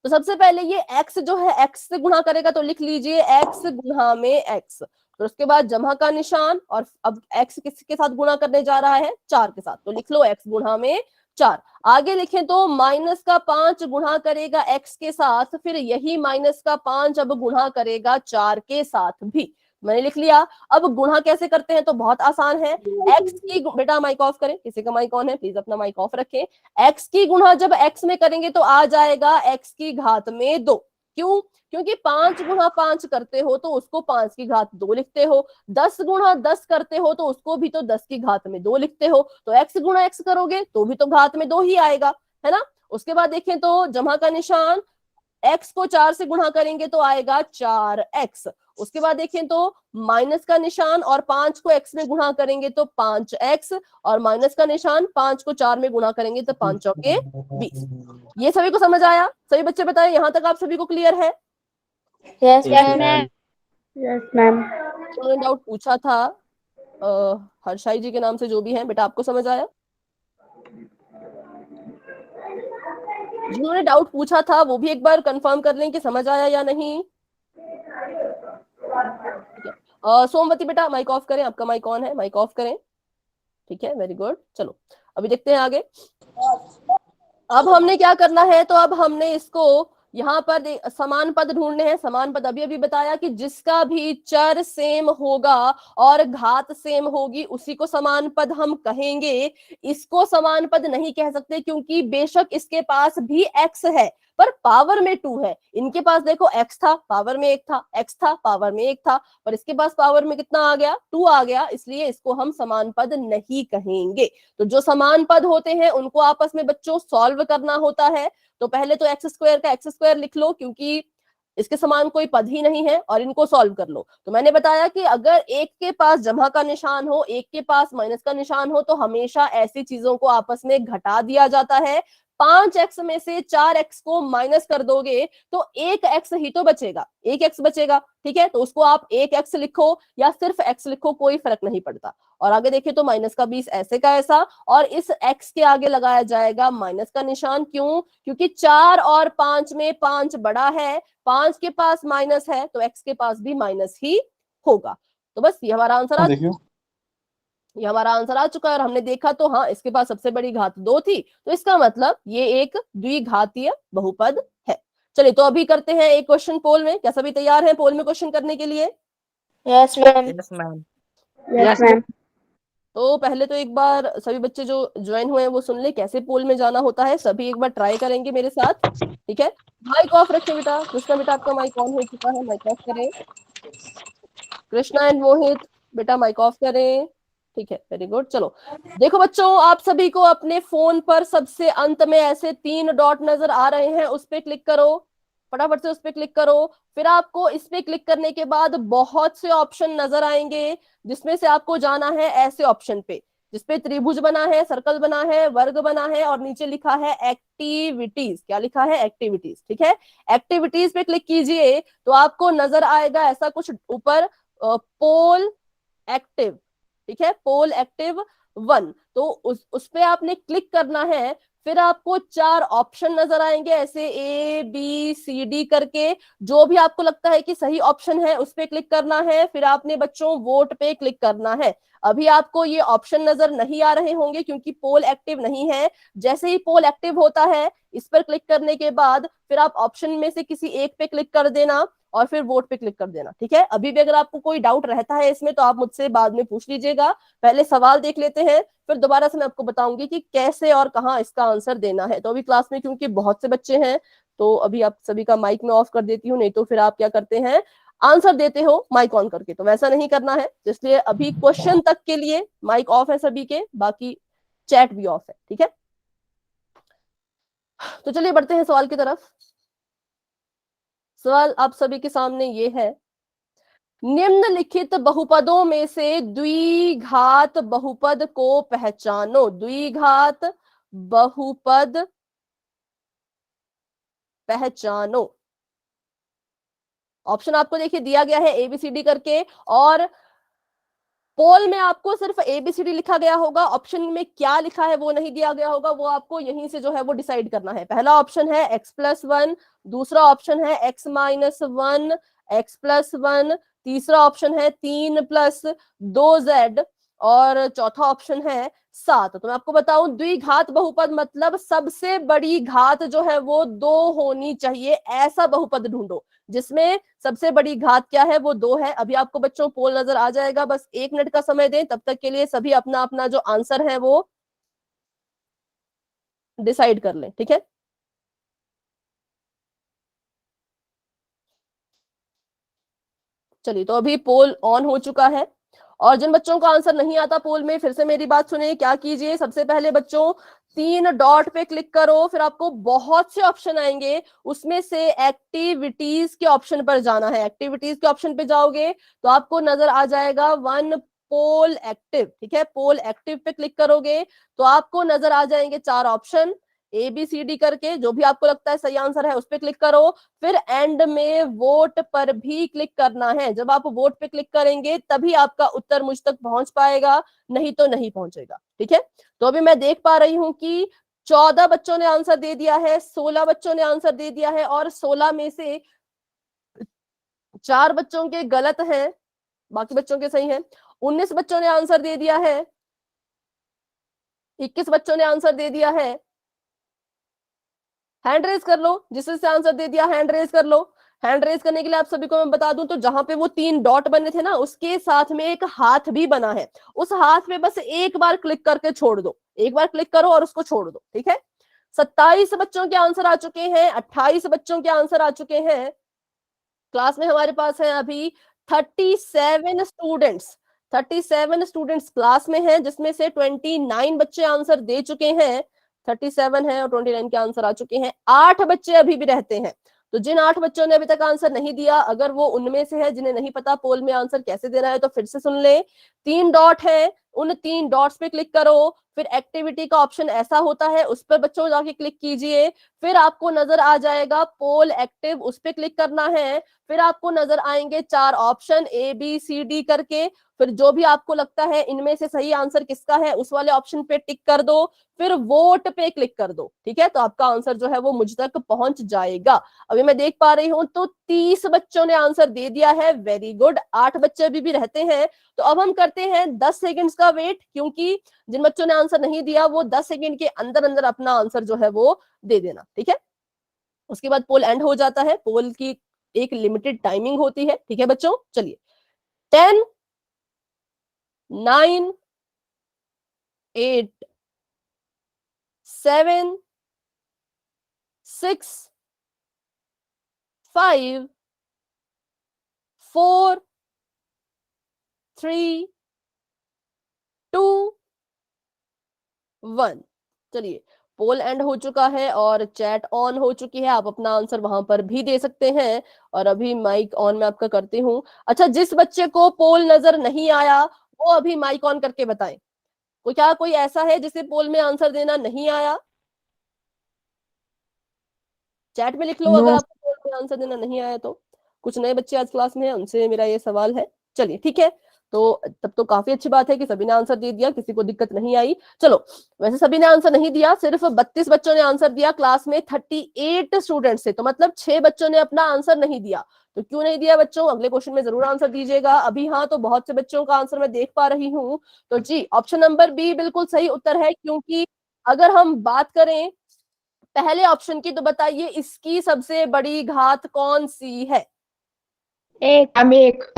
तो सबसे पहले ये x जो है x से गुणा करेगा, तो लिख लीजिए x गुणा में x, तो उसके बाद जमा का निशान, और अब x किसके साथ गुणा करने जा रहा है, 4 के साथ, तो लिख लो x गुणा में 4। आगे लिखें तो माइनस का 5 गुणा करेगा x के साथ, फिर यही माइनस का 5 अब गुणा करेगा 4 के साथ भी, मैंने लिख लिया। अब गुणा कैसे करते हैं, तो बहुत आसान है। x की, बेटा माइक ऑफ करें, किसी का माइक ऑन है प्लीज अपना माइक ऑफ रखें। x की गुणा जब x में करेंगे तो आ जाएगा x की घात में 2। क्यों? क्योंकि 5 गुणा 5 करते हो तो उसको 5 की घात 2 लिखते हो, 10 गुणा 10 करते हो तो उसको भी तो 10 की घात में 2 लिखते हो, तो x गुणा x करोगे तो भी तो घात में 2 ही आएगा, है ना। उसके बाद देखें तो जमा का निशान, x को 4 से गुणा करेंगे तो आएगा 4x। उसके बाद देखें तो माइनस का निशान, और 5 को x में गुणा करेंगे तो 5x, और माइनस का निशान, 5 को 4 में गुणा करेंगे तो 5 चौके 20। ये सभी को समझ आया? सभी बच्चे बताएं, यहाँ तक आप सभी को क्लियर है? Yes ma'am. Yes ma'am. उन्होंने डाउट पूछा था हर्षाई जी के नाम से जो भी है, बेटा आपको समझ आया? जिन्होंने डाउट पूछा था वो भी एक बार कंफर्म कर लें कि समझ आया या नहीं। सोमवती बेटा माइक ऑफ करें, आपका माइक ऑन है, माइक ऑफ करें, ठीक है, वेरी गुड। चलो अभी देखते हैं आगे। अब हमने क्या करना है, तो अब हमने इसको यहाँ पर समान पद ढूंढने हैं। समान पद अभी अभी बताया कि जिसका भी चर सेम होगा और घात सेम होगी उसी को समान पद हम कहेंगे। इसको समान पद नहीं कह सकते क्योंकि बेशक इसके पास भी x है पर पावर में 2 है। इनके पास देखो x था पावर में 1 था, x था पावर में 1 था, पर इसके पास पावर में कितना आ गया, 2 आ गया, इसलिए इसको हम समान पद नहीं कहेंगे। तो जो समान पद होते हैं उनको आपस में बच्चों सॉल्व करना होता है। तो पहले तो एक्स स्क्वायर का एक्स स्क्वायर लिख लो क्योंकि इसके समान कोई पद ही नहीं है, और इनको सॉल्व कर लो। तो मैंने बताया कि अगर एक के पास जमा का निशान हो, एक के पास माइनस का निशान हो, तो हमेशा ऐसी चीजों को आपस में घटा दिया जाता है। 5x में से 4x को माइनस कर दोगे तो 1x ही तो बचेगा, 1x बचेगा, ठीक है। तो उसको आप 1x लिखो या सिर्फ x लिखो, कोई फर्क नहीं पड़ता। और आगे देखिए तो माइनस का 20 ऐसे का ऐसा, और इस x के आगे लगाया जाएगा माइनस का निशान। क्यों? क्योंकि 4 और 5 में 5 बड़ा है, 5 के पास माइनस है तो x के पास भी माइनस ही होगा। तो बस ये हमारा आंसर ये हमारा आंसर आ चुका है। और हमने देखा तो हाँ इसके पास सबसे बड़ी घात 2 थी, तो इसका मतलब ये एक द्विघातीय बहुपद है। चलिए तो अभी करते हैं एक क्वेश्चन पोल में। क्या सभी तैयार हैं पोल में क्वेश्चन करने के लिए? Yes ma'am. Yes ma'am. Yes ma'am. तो पहले तो एक बार सभी बच्चे जो ज्वाइन हुए हैं वो सुन ले कैसे पोल में जाना होता है। सभी एक बार ट्राई करेंगे मेरे साथ, ठीक है। माइक ऑफ रखें बेटा। कृष्णा बेटा आपका माइक ऑन हो चुका है, माइक ऑफ करें। कृष्णा एंड मोहित बेटा माइक ऑफ करें, ठीक है, वेरी गुड। चलो देखो बच्चों, आप सभी को अपने फोन पर सबसे अंत में ऐसे 3 डॉट नजर आ रहे हैं, उस पे क्लिक करो, फटाफट से उस पे क्लिक करो। फिर आपको इस पे क्लिक करने के बाद बहुत से ऑप्शन नजर आएंगे, जिसमें से आपको जाना है ऐसे ऑप्शन पे जिसपे त्रिभुज बना है, सर्कल बना है, वर्ग बना है, और नीचे लिखा है एक्टिविटीज। क्या लिखा है? एक्टिविटीज, ठीक है। एक्टिविटीज पे क्लिक कीजिए तो आपको नजर आएगा ऐसा कुछ ऊपर, पोल एक्टिव, ठीक है, पोल एक्टिव 1। तो उस पे आपने क्लिक करना है। फिर आपको 4 ऑप्शन नजर आएंगे ऐसे ABCD करके, जो भी आपको लगता है कि सही ऑप्शन है उस पे क्लिक करना है। फिर आपने बच्चों वोट पे क्लिक करना है। अभी आपको ये ऑप्शन नजर नहीं आ रहे होंगे क्योंकि पोल एक्टिव नहीं है। जैसे ही पोल एक्टिव होता है इस पर क्लिक करने के बाद फिर आप ऑप्शन में से किसी एक पे क्लिक कर देना और फिर वोट पे क्लिक कर देना, ठीक है। अभी भी अगर आपको कोई डाउट रहता है इसमें तो आप मुझसे बाद में पूछ लीजिएगा। पहले सवाल देख लेते हैं, फिर दोबारा से मैं आपको बताऊंगी कि कैसे और कहाँ इसका आंसर देना है। तो अभी क्लास में क्योंकि बहुत से बच्चे हैं तो अभी आप सभी का माइक में ऑफ कर देती हूँ, नहीं तो फिर आप क्या करते हैं, आंसर देते हो माइक ऑन करके, तो वैसा नहीं करना है। इसलिए अभी क्वेश्चन तक के लिए माइक ऑफ है सभी के, बाकी चैट भी ऑफ है, ठीक है। तो चलिए बढ़ते हैं सवाल की तरफ। सवाल आप सभी के सामने ये है, निम्नलिखित बहुपदों में से द्विघात बहुपद को पहचानो। द्विघात बहुपद पहचानो। ऑप्शन आपको देखिए दिया गया है एबीसीडी करके, और पोल में आपको सिर्फ एबीसीडी लिखा गया होगा, ऑप्शन में क्या लिखा है वो नहीं दिया गया होगा, वो आपको यहीं से जो है वो डिसाइड करना है। पहला ऑप्शन है x+1, दूसरा ऑप्शन है x-1, x+1, तीसरा ऑप्शन है 3+2z, और चौथा ऑप्शन है 7। तो मैं आपको बताऊं, द्विघात बहुपद मतलब सबसे बड़ी घात जो है वो 2 होनी चाहिए, ऐसा बहुपद ढूंढो जिसमें सबसे बड़ी घात क्या है वो 2 है। अभी आपको बच्चों पोल नजर आ जाएगा, बस 1 मिनट का समय दें, तब तक के लिए सभी अपना अपना जो आंसर है वो डिसाइड कर लें, ठीक है। चलिए, तो अभी पोल ऑन हो चुका है, और जिन बच्चों को आंसर नहीं आता पोल में, फिर से मेरी बात सुनिए, क्या कीजिए, सबसे पहले बच्चों 3 डॉट पे क्लिक करो, फिर आपको बहुत से ऑप्शन आएंगे, उसमें से एक्टिविटीज के ऑप्शन पर जाना है। एक्टिविटीज के ऑप्शन पे जाओगे तो आपको नजर आ जाएगा 1 पोल एक्टिव, ठीक है। पोल एक्टिव पे क्लिक करोगे तो आपको नजर आ जाएंगे 4 ऑप्शन, ABCD करके, जो भी आपको लगता है सही आंसर है उस पर क्लिक करो। फिर एंड में वोट पर भी क्लिक करना है। जब आप वोट पे क्लिक करेंगे तभी आपका उत्तर मुझ तक पहुंच पाएगा, नहीं तो नहीं पहुंचेगा, ठीक है। तो अभी मैं देख पा रही हूं कि 14 बच्चों ने आंसर दे दिया है, 16 बच्चों ने आंसर दे दिया है, और 16 में से 4 बच्चों के गलत हैं, बाकी बच्चों के सही हैं। 19 बच्चों ने आंसर दे दिया है, 21 बच्चों ने आंसर दे दिया है। हैंड रेज कर लो, जिससे आंसर दे दिया हैंड रेज कर लो। हैंड रेज करने के लिए आप सभी को मैं बता दूं, तो जहां पे वो 3 डॉट बने थे ना, उसके साथ में एक हाथ भी बना है, उस हाथ पे बस एक बार क्लिक करके छोड़ दो, एक बार क्लिक करो और उसको छोड़ दो, ठीक है। 27 बच्चों के आंसर आ चुके हैं, 28 बच्चों के आंसर आ चुके हैं। क्लास में हमारे पास है अभी 37 स्टूडेंट्स, 37 स्टूडेंट्स क्लास में हैं, जिसमें से 29 बच्चे आंसर दे चुके हैं। 37 है और 29 के आंसर आ चुके हैं। 8 बच्चे अभी भी रहते हैं, तो जिन 8 बच्चों ने अभी तक आंसर नहीं दिया, अगर वो उनमें से है जिन्हें नहीं पता पोल में आंसर कैसे देना है, तो फिर से सुन ले। 3 डॉट है, उन 3 डॉट्स पे क्लिक करो, फिर एक्टिविटी का ऑप्शन ऐसा होता है, उस पर बच्चों जाके क्लिक कीजिए, फिर आपको नजर आ जाएगा पोल एक्टिव, उस पर क्लिक करना है। फिर आपको नजर आएंगे 4 ऑप्शन ABCD करके, फिर जो भी आपको लगता है इनमें से सही आंसर किसका है उस वाले ऑप्शन पे टिक कर दो, फिर वोट पे क्लिक कर दो, ठीक है। तो आपका आंसर जो है वो मुझ तक पहुंच जाएगा। अभी मैं देख पा रही हूं तो 30 बच्चों ने आंसर दे दिया है, वेरी गुड। 8 बच्चे अभी भी रहते हैं, तो अब हम करते हैं 10 सेकंड्स का वेट, क्योंकि जिन बच्चों ने आंसर नहीं दिया वो 10 सेकंड के अंदर अंदर अपना आंसर जो है वो दे देना, ठीक है। उसके बाद पोल एंड हो जाता है, पोल की एक लिमिटेड टाइमिंग होती है, ठीक है बच्चों। चलिए, 10, 9, 8, 7, 6, 5, 4, 3, 2, 1। चलिए, पोल एंड हो चुका है और चैट ऑन हो चुकी है, आप अपना आंसर वहां पर भी दे सकते हैं। और अभी माइक ऑन मैं आपका करती हूँ। अच्छा, जिस बच्चे को पोल नजर नहीं आया वो अभी माइक ऑन करके बताएं। क्या कोई ऐसा है जिसे पोल में आंसर देना नहीं आया? चैट में लिख लो अगर आपको पोल में आंसर देना नहीं आया तो। कुछ नए बच्चे आज क्लास में हैं, उनसे मेरा ये सवाल है। चलिए ठीक है, तो तब तो काफी अच्छी बात है कि सभी ने आंसर दे दिया, किसी को दिक्कत नहीं आई। चलो, वैसे सभी ने आंसर नहीं दिया, सिर्फ 32 बच्चों ने आंसर दिया क्लास में 38 स्टूडेंट से, तो मतलब 6 बच्चों ने अपना आंसर नहीं दिया। तो क्यों नहीं दिया बच्चों? अगले क्वेश्चन में जरूर आंसर दीजिएगा। अभी हाँ, तो बहुत से बच्चों का आंसर मैं देख पा रही हूँ। तो जी, ऑप्शन नंबर बी बिल्कुल सही उत्तर है, क्योंकि अगर हम बात करें पहले ऑप्शन की, तो बताइए इसकी सबसे बड़ी घात कौन सी है? एक।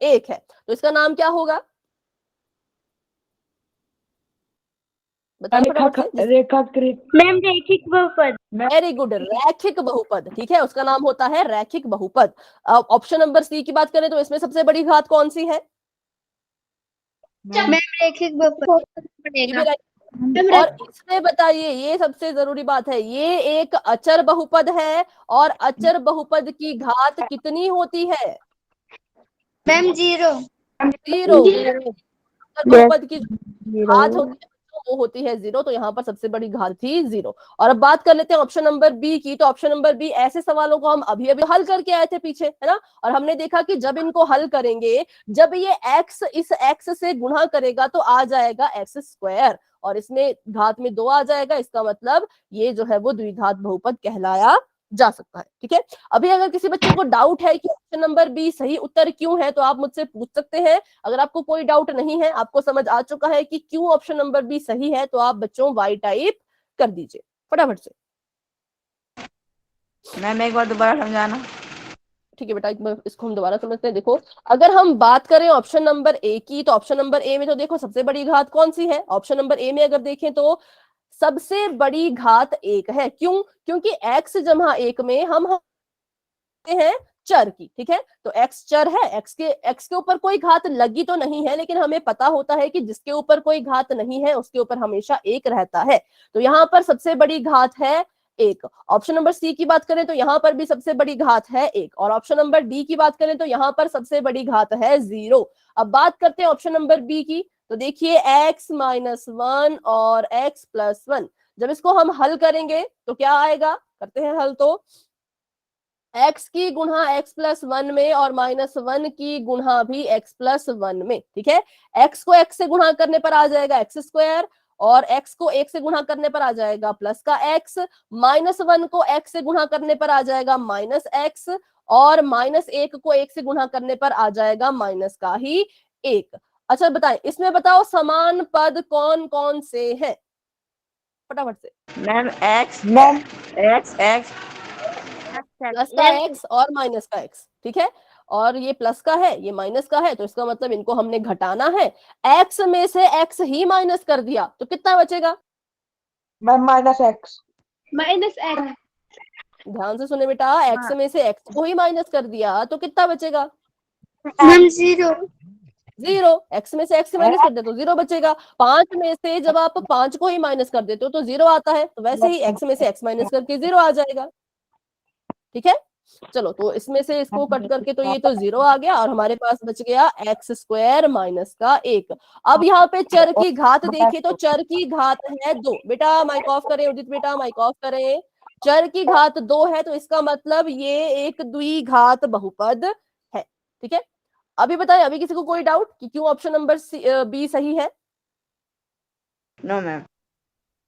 एक है, तो इसका नाम क्या होगा? बताइए फटाफट से। मैम, रैखिक बहुपद। वेरी गुड, रैखिक बहुपद। ठीक है, उसका नाम होता है रैखिक बहुपद। ऑप्शन नंबर सी की बात करें तो इसमें सबसे बड़ी घात कौन सी है? मैम रैखिक बहुपद ये पड़ेगा। भी मैम और इसमें बताइए, ये सबसे जरूरी बात है, ये एक अचर बहुपद है और अचर बहुपद की घात कितनी होती है? मैम 0। 0। अचर बहुपद की घात होती है वो होती है 0, तो यहाँ पर सबसे बड़ी घात थी 0। और अब बात कर लेते हैं ऑप्शन नंबर बी की। तो ऑप्शन नंबर बी, ऐसे सवालों को हम अभी अभी हल करके आए थे पीछे, है ना, और हमने देखा कि जब इनको हल करेंगे, जब ये x इस x से गुणा करेगा तो आ जाएगा x² और इसमें घात में 2 आ जाएगा। इसका मतलब ये जो है वो द्विघात बहुपद कहलाया जा सकता है। ठीक है, अभी अगर किसी बच्चे को डाउट है कि ऑप्शन नंबर बी सही उत्तर क्यों है, तो आप मुझसे पूछ सकते हैं। अगर आपको कोई डाउट नहीं है, आपको समझ आ चुका है कि क्यों ऑप्शन नंबर बी सही है, तो आप बच्चों वाई टाइप कर दीजिए फटाफट से। मैम एक बार दोबारा समझाना। ठीक है बेटा, इसको हम दोबारा समझते हैं। देखो, अगर हम बात करें ऑप्शन नंबर ए की, तो ऑप्शन नंबर ए में तो देखो सबसे बड़ी घात कौन सी है? ऑप्शन नंबर ए में अगर देखें तो सबसे बड़ी घात 1 है। क्यों? क्योंकि x जमा 1 में हम हैं चर की। ठीक है, तो x चर है, x के ऊपर कोई घात लगी तो नहीं है, लेकिन हमें पता होता है कि जिसके ऊपर कोई घात नहीं है उसके ऊपर हमेशा 1 रहता है। तो यहाँ पर सबसे बड़ी घात है 1। ऑप्शन नंबर सी की बात करें तो यहाँ पर भी सबसे बड़ी घात है 1, और ऑप्शन नंबर डी की बात करें तो यहाँ पर सबसे बड़ी घात है 0। अब बात करते हैं ऑप्शन नंबर बी की। तो देखिए x-1 और x+1, जब इसको हम हल करेंगे तो क्या आएगा? करते हैं हल। तो x की गुणा x+1 में और -1 की गुणा भी x+1 में। ठीक है, x को x से गुणा करने पर आ जाएगा x² और x को 1 से गुणा करने पर आ जाएगा प्लस का x, -1 को x से गुणा करने पर आ जाएगा -x और -1 को 1 से गुणा करने पर आ जाएगा माइनस का ही 1। अच्छा बताएं, इसमें बताओ समान पद कौन कौन से हैं फटाफट से? मैम x x प्लस का x और माइनस का x। ठीक है, और ये प्लस का है, ये माइनस का है, तो इसका मतलब इनको हमने घटाना है। x में से x ही माइनस कर दिया तो कितना बचेगा? Ma'am -x। ध्यान से सुने बेटा, x में से x को ही माइनस कर दिया तो कितना बचेगा? मैम 0। 0। x में से x माइनस कर दे तो 0 बचेगा। 5 में से जब आप 5 को ही माइनस कर देते हो तो 0 आता है, तो वैसे ही x में से x माइनस करके 0 आ जाएगा। ठीक है, चलो, तो इसमें से इसको कट करके तो ये तो 0 आ गया और हमारे पास बच गया x² माइनस का 1। अब यहाँ पे चर की घात देखें तो चर की घात है 2। बेटा माइक ऑफ करें, उदित बेटा माइक ऑफ करें। चर की घात 2 है, तो इसका मतलब ये एक द्विघात बहुपद है। ठीक है, अभी बताइए, अभी किसी को कोई डाउट कि क्यों ऑप्शन नंबर बी सही है? No ma'am.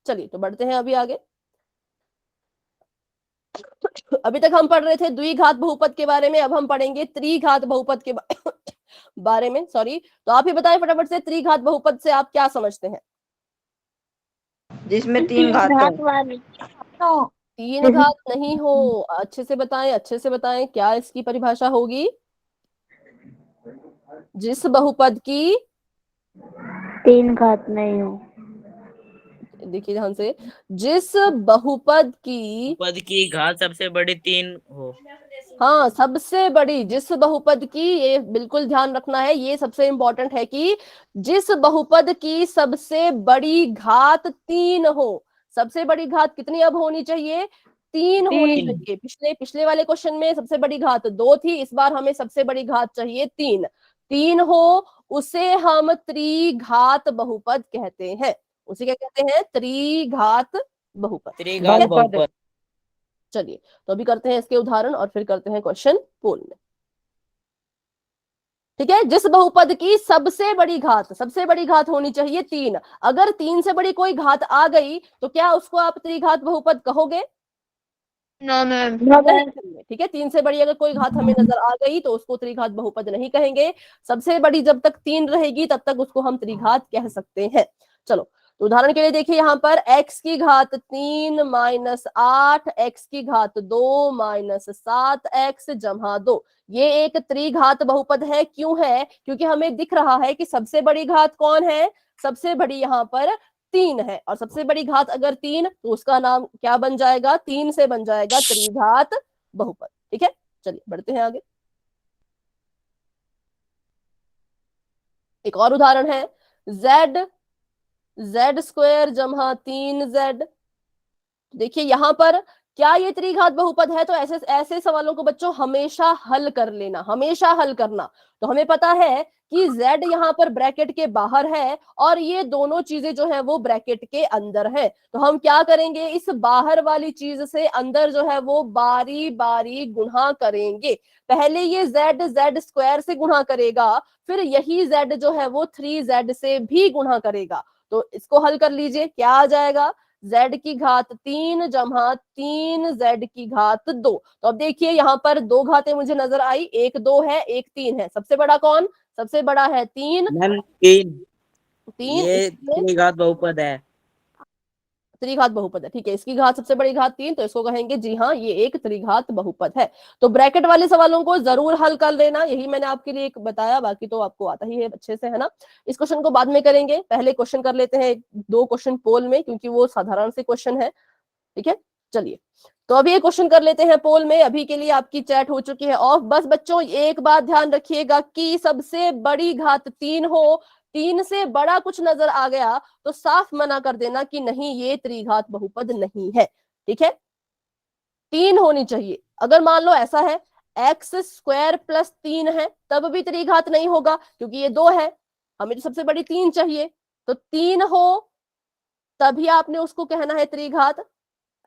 चलिए तो बढ़ते हैं अभी आगे। अभी तक हम पढ़ रहे थे द्विघात बहुपद के बारे में, अब हम पढ़ेंगे त्रिघात बहुपद के बारे में। सॉरी, तो आप ही बताएं फटाफट से, त्रिघात बहुपद से आप क्या समझते हैं? जिसमें 3 घात हो। 3 घात नहीं हो। अच्छे से बताएं, अच्छे से बताएं, क्या इसकी परिभाषा होगी? जिस बहुपद की 3 घात नहीं हो। देखिए ध्यान से, जिस बहुपद की पद की घात सबसे बड़ी 3 हो। हाँ, सबसे बड़ी, जिस बहुपद की, ये बिल्कुल ध्यान रखना है, ये सबसे इंपॉर्टेंट है कि जिस बहुपद की सबसे बड़ी घात 3 हो। सबसे बड़ी घात कितनी अब होनी चाहिए? 3 होनी चाहिए। पिछले वाले क्वेश्चन में सबसे बड़ी घात 2 थी, इस बार हमें सबसे बड़ी घात चाहिए 3। 3 हो उसे हम त्रिघात बहुपद कहते हैं। उसे क्या कहते हैं? त्रिघात बहुपद। त्रिघात बहुपद। चलिए, तो अभी करते हैं इसके उदाहरण और फिर करते हैं क्वेश्चन पोल में। ठीक है, जिस बहुपद की सबसे बड़ी घात होनी चाहिए 3। अगर 3 से बड़ी कोई घात आ गई तो क्या उसको आप त्रिघात बहुपद कहोगे? No ma'am. नहीं। ठीक है, 3 से बड़ी अगर कोई घात हमें नजर आ गई तो उसको त्रिघात बहुपद नहीं कहेंगे। सबसे बड़ी जब तक 3 रहेगी तब तक उसको हम त्रिघात कह सकते हैं। चलो, तो उदाहरण के लिए देखिए, यहाँ पर x की घात 3 - 8, x की घात 2 - 7x जमा 2, ये एक त्रिघात बहुपद है। क्यों है? क्योंकि हमें दिख रहा है कि सबसे बड़ी घात कौन है? सबसे बड़ी यहाँ पर 3 है और सबसे बड़ी घात अगर 3 तो उसका नाम क्या बन जाएगा, 3 से बन जाएगा त्रिघात बहुपद। ठीक है, चलिए बढ़ते हैं आगे। एक और उदाहरण है z² जमा 3z। देखिए यहां पर क्या ये त्रिघात बहुपद है, तो ऐसे ऐसे सवालों को बच्चों हमेशा हल कर लेना, हमेशा हल करना। तो हमें पता है कि z यहाँ पर ब्रैकेट के बाहर है और ये दोनों चीजें जो है वो ब्रैकेट के अंदर है। तो हम क्या करेंगे, इस बाहर वाली चीज से अंदर जो है वो बारी बारी गुणा करेंगे। पहले ये z² से गुणा करेगा, फिर यही z जो है वो 3z से भी गुणा करेगा। तो इसको हल कर लीजिए, क्या आ जाएगा, z की घात 3 जमा 3z की घात 2। तो अब देखिए यहाँ पर दो घातें मुझे नजर आई, एक 2 है एक 3 है। सबसे बड़ा कौन, सबसे बड़ा है 3। मैम 3 3 ये इसमें त्रिघात बहुपद है। त्रिघात बहुपद है, ठीक है। इसकी घात सबसे बड़ी घात 3, तो इसको कहेंगे जी हाँ ये एक त्रिघात बहुपद है। तो ब्रैकेट वाले सवालों को जरूर हल कर लेना, यही मैंने आपके लिए एक बताया, बाकी तो आपको आता ही है अच्छे से, है ना। इस क्वेश्चन को बाद में करेंगे, पहले क्वेश्चन कर लेते हैं 2 क्वेश्चन पोल में, क्योंकि वो साधारण से क्वेश्चन है। ठीक है, चलिए तो अभी ये क्वेश्चन कर लेते हैं पोल में। अभी के लिए आपकी चैट हो चुकी है ऑफ। बस बच्चों एक बात ध्यान रखिएगा कि सबसे बड़ी घात 3 हो, 3 से बड़ा कुछ नजर आ गया तो साफ मना कर देना कि नहीं ये त्रिघात बहुपद नहीं है। ठीक है, 3 होनी चाहिए। अगर मान लो ऐसा है x² + 3 है तब भी त्रिघात नहीं होगा, क्योंकि ये 2 है, हमें तो सबसे बड़ी 3 चाहिए। तो 3 हो तभी आपने उसको कहना है त्रिघात,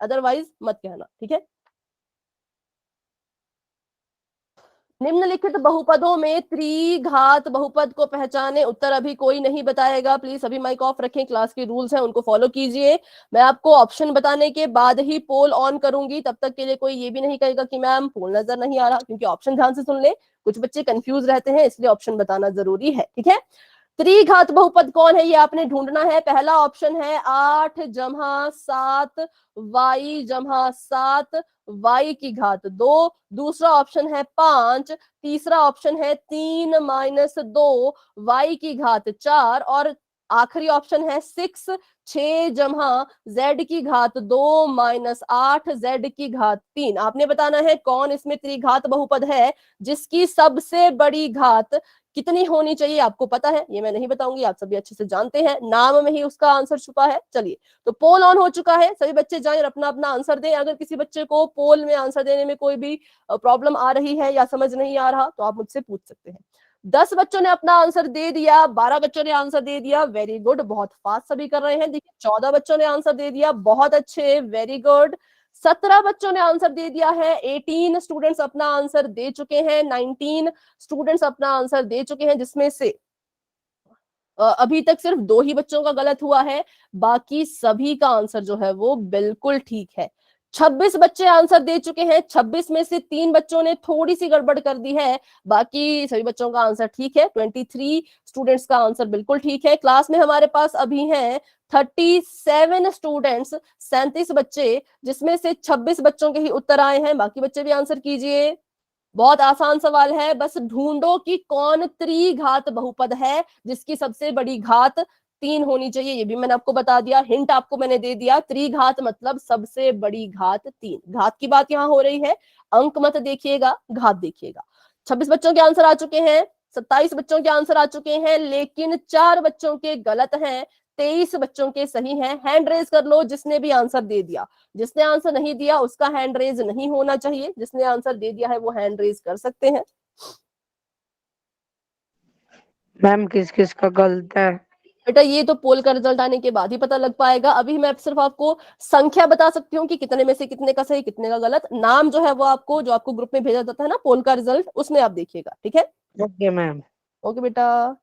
अदरवाइज मत कहना। ठीक है, निम्नलिखित बहुपदों में त्रिघात बहुपद को पहचाने। उत्तर अभी कोई नहीं बताएगा, प्लीज सभी माइक ऑफ रखें, क्लास के रूल्स हैं उनको फॉलो कीजिए। मैं आपको ऑप्शन बताने के बाद ही पोल ऑन करूंगी, तब तक के लिए कोई ये भी नहीं कहेगा कि मैम पोल नजर नहीं आ रहा, क्योंकि ऑप्शन ध्यान से सुन ले, कुछ बच्चे कंफ्यूज रहते हैं, इसलिए ऑप्शन बताना जरूरी है। ठीक है, त्रिघात बहुपद कौन है ये आपने ढूंढना है। पहला ऑप्शन है 8 जमा 7 y जमा 7 y की घात 2। दूसरा ऑप्शन है 5। तीसरा ऑप्शन है 3 - 2 y की घात 4। और आखिरी ऑप्शन है 6 जमा z की घात 2 - 8 z की घात 3। आपने बताना है कौन इसमें त्रिघात बहुपद है जिसकी सबसे बड़ी घात कितनी होनी चाहिए। आपको पता है, ये मैं नहीं बताऊंगी, आप सभी अच्छे से जानते हैं, नाम में ही उसका आंसर छुपा है। चलिए तो पोल ऑन हो चुका है, सभी बच्चे जाएं और अपना अपना आंसर दें। अगर किसी बच्चे को पोल में आंसर देने में कोई भी प्रॉब्लम आ रही है या समझ नहीं आ रहा तो आप मुझसे पूछ सकते हैं। 10 बच्चों ने अपना आंसर दे दिया, 12 बच्चों ने आंसर दे दिया, वेरी गुड, बहुत फास्ट सभी कर रहे हैं। देखिए 14 बच्चों ने आंसर दे दिया, बहुत अच्छे, वेरी गुड। 17 बच्चों ने आंसर दे दिया है, 18 स्टूडेंट्स अपना आंसर दे चुके हैं, 19 स्टूडेंट्स अपना आंसर दे चुके हैं, जिसमें से अभी तक सिर्फ 2 ही बच्चों का गलत हुआ है, बाकी सभी का आंसर जो है वो बिल्कुल ठीक है। 26 बच्चे आंसर दे चुके हैं, 26 में से 3 बच्चों ने थोड़ी सी गड़बड़ कर दी है, बाकी सभी बच्चों का आंसर ठीक है। 23 स्टूडेंट्स का आंसर बिल्कुल ठीक है। क्लास में हमारे पास अभी हैं 37 स्टूडेंट्स, 37 बच्चे, जिसमें से 26 बच्चों के ही उत्तर आए हैं, बाकी बच्चे भी आंसर कीजिए। बहुत आसान सवाल है, बस ढूंढो कि कौन त्रिघात बहुपद है जिसकी सबसे बड़ी घात 3 होनी चाहिए। ये भी मैंने आपको बता दिया, हिंट आपको मैंने दे दिया, त्रिघात मतलब सबसे बड़ी घात 3। घात की बात यहाँ हो रही है, अंक मत देखिएगा, घात देखिएगा। 26 बच्चों के आंसर आ चुके हैं, 27 बच्चों के आंसर आ चुके हैं, लेकिन 4 बच्चों के गलत हैं, 23 बच्चों के सही हैं। हैंड रेज कर लो जिसने भी आंसर दे दिया, जिसने आंसर नहीं दिया उसका हैंड रेज नहीं होना चाहिए, जिसने आंसर दे दिया है वो हैंड रेज कर सकते हैं। मैम किस किस का गलत है? बेटा ये तो पोल का रिजल्ट आने के बाद ही पता लग पाएगा, अभी मैं सिर्फ आपको संख्या बता सकती हूँ कि कितने में से कितने का सही कितने का गलत। नाम जो है वो आपको, जो आपको ग्रुप में भेजा जाता है ना पोल का रिजल्ट, उसमें आप देखिएगा। ठीक है, ओके मैम। ओके बेटा।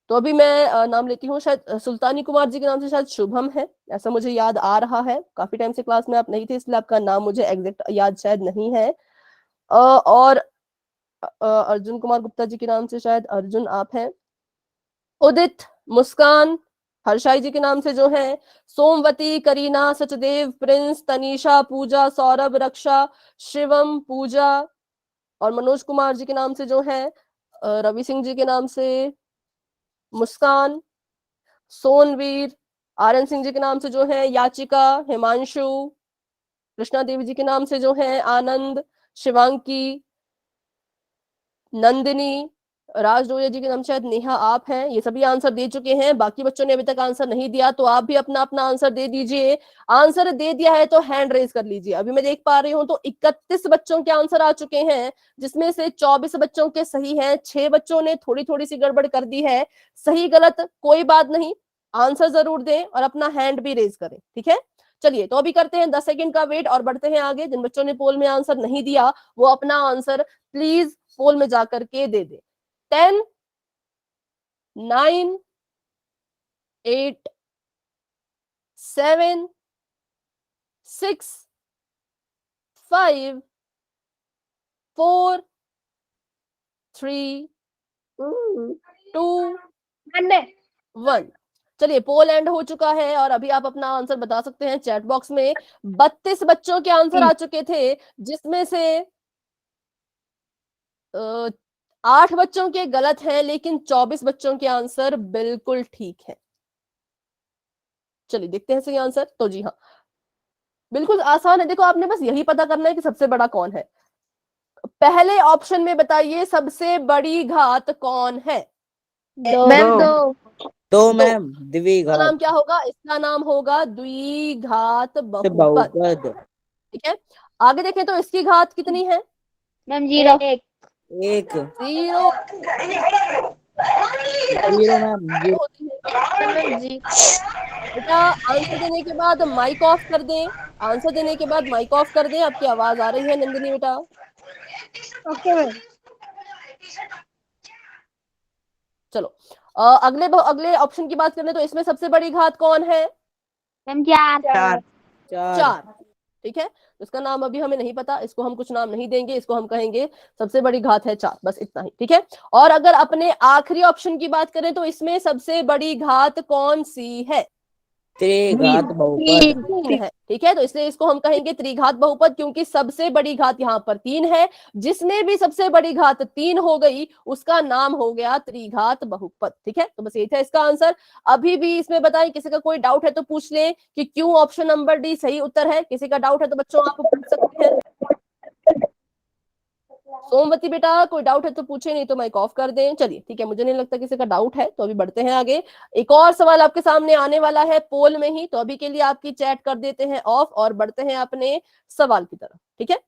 तो अभी मैं नाम लेती हूँ, शायद सुल्तानी कुमार जी के नाम से शायद शुभम है, ऐसा मुझे याद आ रहा है। काफी टाइम से क्लास में आप नहीं थे इसलिए आपका नाम मुझे एग्जैक्ट याद शायद नहीं है। और अर्जुन कुमार गुप्ता जी के नाम से शायद अर्जुन आप हैं। उदित, मुस्कान, हर्षाई जी के नाम से जो है सोमवती, करीना, सचदेव, प्रिंस, तनीषा, पूजा, सौरभ, रक्षा, शिवम, पूजा, और मनोज कुमार जी के नाम से जो है रवि सिंह जी के नाम से मुस्कान, सोनवीर, आरएन सिंह जी के नाम से जो है याचिका, हिमांशु, कृष्णा देवी जी के नाम से जो है आनंद, शिवांकी, नंदिनी, राज डोरिया जी के नाम शायद नेहा आप हैं। ये सभी आंसर दे चुके हैं। बाकी बच्चों ने अभी तक आंसर नहीं दिया, तो आप भी अपना अपना आंसर दे दीजिए। आंसर दे दिया है तो हैंड रेज कर लीजिए। अभी मैं देख पा रही हूँ तो 31 बच्चों के आंसर आ चुके हैं, जिसमें से 24 बच्चों के सही हैं, 6 बच्चों ने थोड़ी थोड़ी सी गड़बड़ कर दी है। सही गलत कोई बात नहीं, आंसर जरूर दें और अपना हैंड भी रेज करें, ठीक है। चलिए, तो अभी करते हैं 10 सेकंड का वेट और बढ़ते हैं आगे। जिन बच्चों ने पोल में आंसर नहीं दिया वो अपना आंसर प्लीज पोल में जाकर के दे दे। 10, 9, 8, 7, 6, 5, 4, 3, 2, 1। चलिए, पोल एंड हो चुका है और अभी आप अपना आंसर बता सकते हैं चैट बॉक्स में। 32 बच्चों के आंसर आ चुके थे, जिसमें से 8 बच्चों के गलत हैं, लेकिन 24 बच्चों के आंसर बिल्कुल ठीक है। चलिए देखते हैं सही आंसर। तो जी हाँ, बिल्कुल आसान है। देखो, आपने बस यही पता करना है कि सबसे बड़ा कौन है। पहले ऑप्शन में बताइए सबसे बड़ी घात कौन है। मैम दो। दो मैम, द्विघात इसका नाम क्या होगा? इसका नाम होगा द्विघात बहुपद, बहुपद। ठीक है। आगे देखें तो इसकी घात कितनी है? मैम 0। एक 0। Zero ma'am, zero. होती है बेटा। आंसर देने के बाद माइक ऑफ कर दें। आंसर देने के बाद माइक ऑफ कर दें। आपकी आवाज आ रही है नंदिनी बेटा? Okay ma'am. चलो, अगले ऑप्शन की बात करें तो इसमें सबसे बड़ी घात कौन है? मैम 4। चार। 4, ठीक है। इसका नाम अभी हमें नहीं पता, इसको हम कुछ नाम नहीं देंगे, इसको हम कहेंगे सबसे बड़ी घात है 4, बस इतना ही, ठीक है। और अगर अपने आखिरी ऑप्शन की बात करें तो इसमें सबसे बड़ी घात कौन सी है? त्रिघात बहुपद। 3 है, ठीक है। तो इसलिए इसको हम कहेंगे त्रिघात बहुपद, क्योंकि सबसे बड़ी घात यहाँ पर 3 है। जिसमें भी सबसे बड़ी घात 3 हो गई उसका नाम हो गया त्रिघात बहुपद, ठीक है। तो बस यही था इसका आंसर। अभी भी इसमें बताएं, किसी का कोई डाउट है तो पूछ लें कि क्यों ऑप्शन नंबर डी सही उत्तर है। किसी का डाउट है तो बच्चों आप पूछ सकते हैं। सोमवती बेटा, कोई डाउट है तो पूछे, नहीं तो माइक ऑफ कर दें। चलिए ठीक है, मुझे नहीं लगता किसी का डाउट है, तो अभी बढ़ते हैं आगे। एक और सवाल आपके सामने आने वाला है पोल में ही, तो अभी के लिए आपकी चैट कर देते हैं ऑफ और बढ़ते हैं अपने सवाल की तरफ, ठीक है।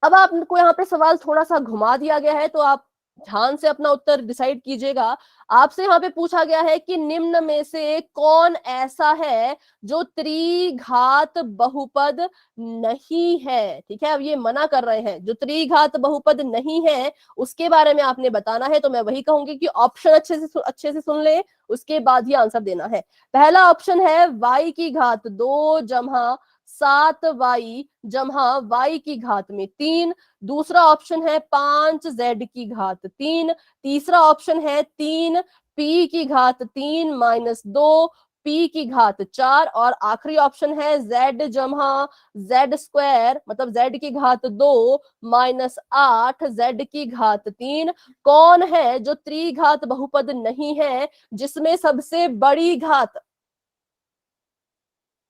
अब आपको यहाँ पे सवाल थोड़ा सा घुमा दिया गया है, तो आप ध्यान से अपना उत्तर डिसाइड कीजिएगा। आपसे यहाँ पे पूछा गया है कि निम्न में से कौन ऐसा है जो त्रिघात बहुपद नहीं है, ठीक है। अब ये मना कर रहे हैं, जो त्रिघात बहुपद नहीं है उसके बारे में आपने बताना है। तो मैं वही कहूंगी कि ऑप्शन अच्छे से सुन ले, उसके बाद ही आंसर देना है। पहला ऑप्शन है y की घात 2 जमा 7y जमा y की घात में 3। दूसरा ऑप्शन है 5z की घात 3। तीसरा ऑप्शन है 3p की घात 3 माइनस 2 p की घात 4। और आखिरी ऑप्शन है z जमा z स्क्वायर, मतलब z की घात 2 माइनस 8 z की घात 3। कौन है जो त्रिघात बहुपद नहीं है, जिसमें सबसे बड़ी घात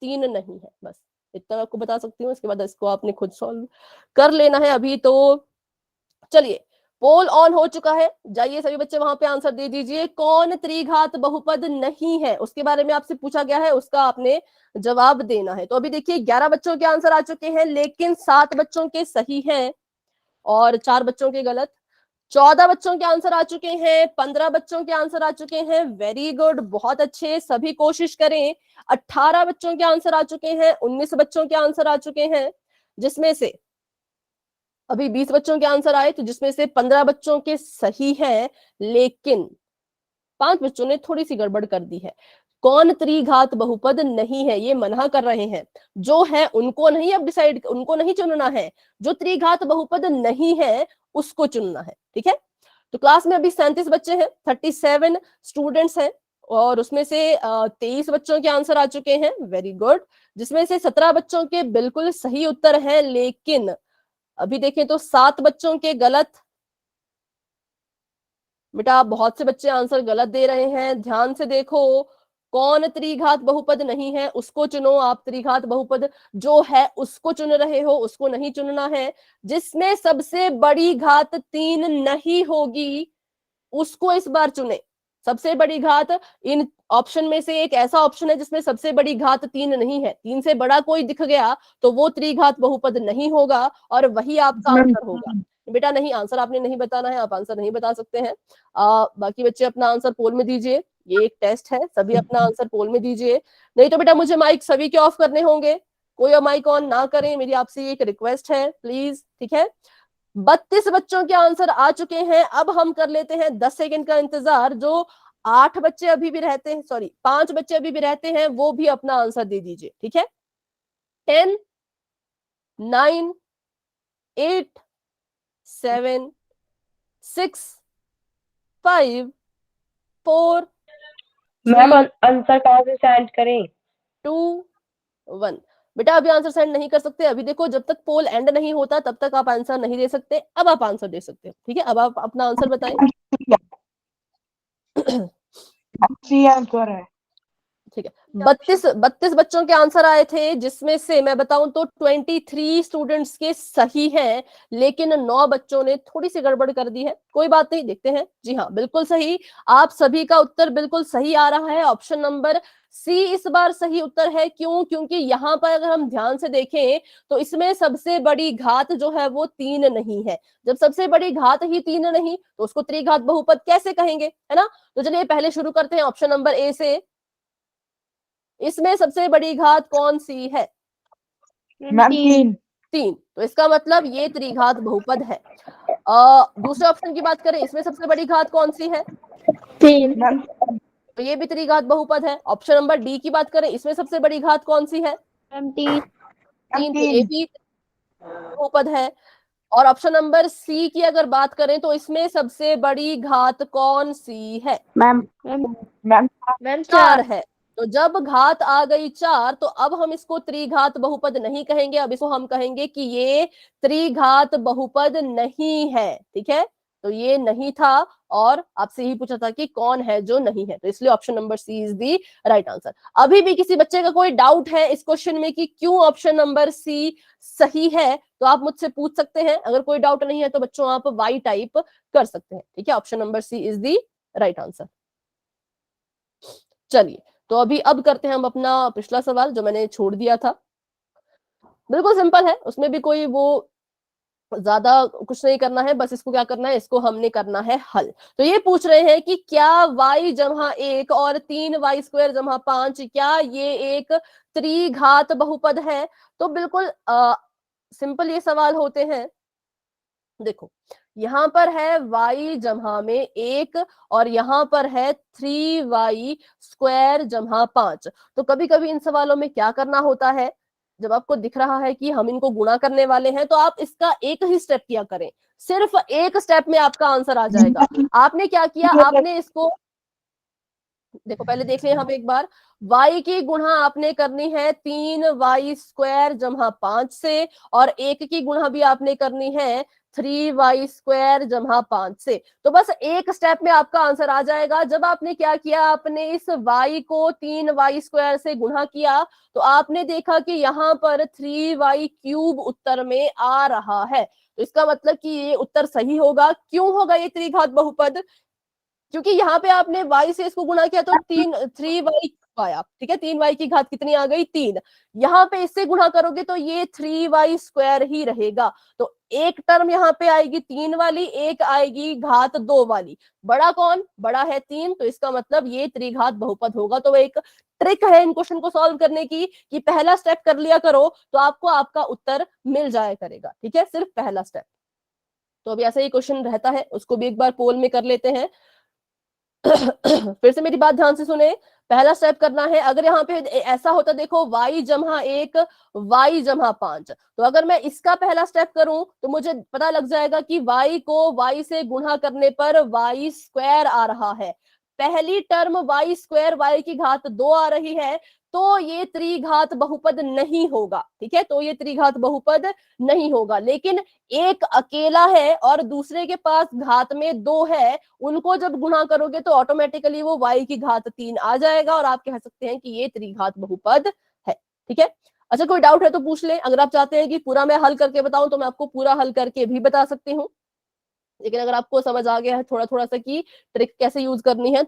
3 नहीं है? बस इतना आपको बता सकती हूँ, इसके बाद इसको आपने खुद सॉल्व कर लेना है अभी। तो चलिए, पोल ऑन हो चुका है, जाइए सभी बच्चे वहां पे आंसर दे दीजिए। कौन त्रिघात बहुपद नहीं है, उसके बारे में आपसे पूछा गया है, उसका आपने जवाब देना है। तो अभी देखिए 11 बच्चों के आंसर आ चुके हैं, लेकिन 7 बच्चों के सही हैं और 4 बच्चों के गलत। 14 बच्चों के आंसर आ चुके हैं, 15 बच्चों के आंसर आ चुके हैं। वेरी गुड, बहुत अच्छे, सभी कोशिश करें। 18 बच्चों के आंसर आ चुके हैं, 19 बच्चों के आंसर आ चुके हैं, जिसमें से अभी 20 बच्चों के आंसर आए, तो जिसमें से 15 बच्चों के सही हैं, लेकिन 5 बच्चों ने थोड़ी सी गड़बड़ कर दी है। कौन त्रिघात बहुपद नहीं है, ये मना कर रहे हैं। जो है उनको नहीं अब डिसाइड, उनको नहीं चुनना है, जो त्रिघात बहुपद नहीं है उसको चुनना है, ठीक है। तो क्लास में अभी 37 बच्चे हैं, 37 स्टूडेंट्स हैं, और उसमें से 23 बच्चों के आंसर आ चुके हैं। वेरी गुड, जिसमें से 17 बच्चों के बिल्कुल सही उत्तर हैं, लेकिन अभी देखें तो 7 बच्चों के गलत, बेटा बहुत से बच्चे आंसर गलत दे रहे हैं, ध्यान से देखो। कौन त्रिघात बहुपद नहीं है उसको चुनो। आप त्रिघात बहुपद जो है उसको चुन रहे हो, उसको नहीं चुनना है। जिसमें सबसे बड़ी घात 3 नहीं होगी उसको इस बार चुने। सबसे बड़ी घात, इन ऑप्शन में से एक ऐसा ऑप्शन है जिसमें सबसे बड़ी घात 3 नहीं है, 3 से बड़ा कोई दिख गया तो वो त्रिघात बहुपद नहीं होगा और वही आपका आंसर होगा। बेटा नहीं, आंसर आपने नहीं बताना है, आप आंसर नहीं बता सकते हैं। बाकी बच्चे अपना आंसर पोल में दीजिए, ये एक टेस्ट है, सभी अपना आंसर पोल में दीजिए। नहीं तो बेटा मुझे माइक सभी के ऑफ करने होंगे, कोई माइक ऑन ना करें, मेरी आपसे एक रिक्वेस्ट है प्लीज, ठीक है। 32 बच्चों के आंसर आ चुके हैं। अब हम कर लेते हैं 10 सेकंड का इंतजार। जो 8 बच्चे अभी भी रहते हैं, सॉरी 5 बच्चे अभी भी रहते हैं, वो भी अपना आंसर दे दीजिए, ठीक है। 10, 9, 8, 7, 6, 5, 4, मैम आंसर कहाँ से सेंड करें? 2, 1। बेटा अभी आंसर सेंड नहीं कर सकते, अभी देखो जब तक पोल एंड नहीं होता तब तक आप आंसर नहीं दे सकते। अब आप आंसर दे सकते हो, ठीक है। अब आप अपना आंसर बताएं। सी आंसर है। ठीक है, 32 बच्चों के आंसर आए थे, जिसमें से मैं बताऊं तो 23 स्टूडेंट्स के सही हैं, लेकिन 9 बच्चों ने थोड़ी सी गड़बड़ कर दी है। कोई बात नहीं, देखते हैं। जी हाँ, बिल्कुल सही, आप सभी का उत्तर बिल्कुल सही आ रहा है। ऑप्शन नंबर सी इस बार सही उत्तर है। क्यों? क्योंकि यहाँ पर अगर हम ध्यान से देखें तो इसमें सबसे बड़ी घात जो है वो 3 नहीं है। जब सबसे बड़ी घात ही 3 नहीं तो उसको त्रिघात बहुपद कैसे कहेंगे, है ना। तो चलिए पहले शुरू करते हैं ऑप्शन नंबर ए से। इसमें सबसे बड़ी घात कौन सी है? मैम 3। 3। तो इसका मतलब ये त्रिघात बहुपद है। दूसरे ऑप्शन की बात करें, इसमें सबसे बड़ी घात कौन सी है? 3। मैम तो ये भी त्रिघात बहुपद है। ऑप्शन नंबर डी की बात करें, इसमें सबसे बड़ी घात कौन सी है? 3। 3। तो ये भी बहुपद है। और ऑप्शन नंबर सी की अगर बात करें तो इसमें सबसे बड़ी घात कौन सी है? मैम मैम 4 है। तो जब घात आ गई 4 तो अब हम इसको त्रिघात बहुपद नहीं कहेंगे, अब इसको हम कहेंगे कि ये त्रिघात बहुपद नहीं है, ठीक है। तो ये नहीं था और आपसे ही पूछा था कि कौन है जो नहीं है, तो इसलिए option number C is the right answer. अभी भी किसी बच्चे का कोई डाउट है इस क्वेश्चन में कि क्यों ऑप्शन नंबर सी सही है तो आप मुझसे पूछ सकते हैं। अगर कोई डाउट नहीं है तो बच्चों आप वाई टाइप कर सकते हैं, ठीक है। Option number C is the right answer. चलिए, तो अब करते हैं हम अपना पिछला सवाल जो मैंने छोड़ दिया था। बिल्कुल सिंपल है, उसमें भी कोई वो ज्यादा कुछ नहीं करना है, बस इसको क्या करना है, इसको हमने करना है हल। तो ये पूछ रहे हैं कि क्या y जमा 1 और 3y स्क्वायर जमा 5 क्या ये एक त्रिघात बहुपद है? तो बिल्कुल सिंपल ये सवाल होते हैं। देखो यहाँ पर है y जमा में 1 और यहाँ पर है 3y स्क्वायर जमा 5। तो कभी कभी इन सवालों में क्या करना होता है, जब आपको दिख रहा है कि हम इनको गुणा करने वाले हैं तो आप इसका एक ही स्टेप किया करें, सिर्फ एक स्टेप में आपका आंसर आ जाएगा। आपने क्या किया, आपने इसको देखो पहले देख लिया हम एक बार। y की गुणा आपने करनी है 3y स्क्वायर जमा 5 से और 1 की गुणा भी आपने करनी है 3y स्क्वायर जमा 5 से। तो बस एक स्टेप में आपका आंसर आ जाएगा। जब आपने क्या किया, आपने इस y को 3y स्क्वायर से गुणा किया तो आपने देखा कि यहाँ पर 3y क्यूब उत्तर में आ रहा है। तो इसका मतलब कि ये उत्तर सही होगा। क्यों होगा ये त्रिघात बहुपद? क्योंकि यहाँ पे आपने y से इसको गुणा किया तो 3y आया, ठीक है। 3y की घात कितनी आ गई? 3। यहाँ पे इससे गुणा करोगे तो ये 3y स्क्वायर ही रहेगा। तो एक टर्म यहाँ पे आएगी 3 वाली, एक आएगी घात 2 वाली। बड़ा कौन? बड़ा है 3, तो इसका मतलब ये त्रिघात बहुपद होगा। तो एक ट्रिक है इन क्वेश्चन को सॉल्व करने की कि पहला स्टेप कर लिया करो तो आपको आपका उत्तर मिल जाया करेगा, ठीक है, सिर्फ पहला स्टेप। तो अभी ऐसा ही क्वेश्चन रहता है, उसको भी एक बार पोल में कर लेते हैं। फिर से मेरी बात ध्यान से सुने, पहला स्टेप करना है। अगर यहाँ पे ऐसा होता, देखो y जमा 1 y जमा 5, तो अगर मैं इसका पहला स्टेप करूं तो मुझे पता लग जाएगा कि y को y से गुणा करने पर y स्क्वायर आ रहा है। पहली टर्म y स्क्वायर y की घात 2 आ रही है, तो ये त्रिघात बहुपद नहीं होगा। ठीक है, तो ये त्रिघात बहुपद नहीं होगा। लेकिन एक अकेला है और दूसरे के पास घात में 2 है, उनको जब गुणा करोगे तो ऑटोमेटिकली वो y की घात 3 आ जाएगा और आप कह सकते हैं कि ये त्रिघात बहुपद है। ठीक है, अच्छा कोई डाउट है तो पूछ लें। अगर आप चाहते हैं कि पूरा मैं हल करके बताऊं तो मैं आपको पूरा हल करके भी बता सकती हूँ, लेकिन अगर आपको समझ आ गया है थोड़ा थोड़ा सा कि ट्रिक कैसे यूज करनी है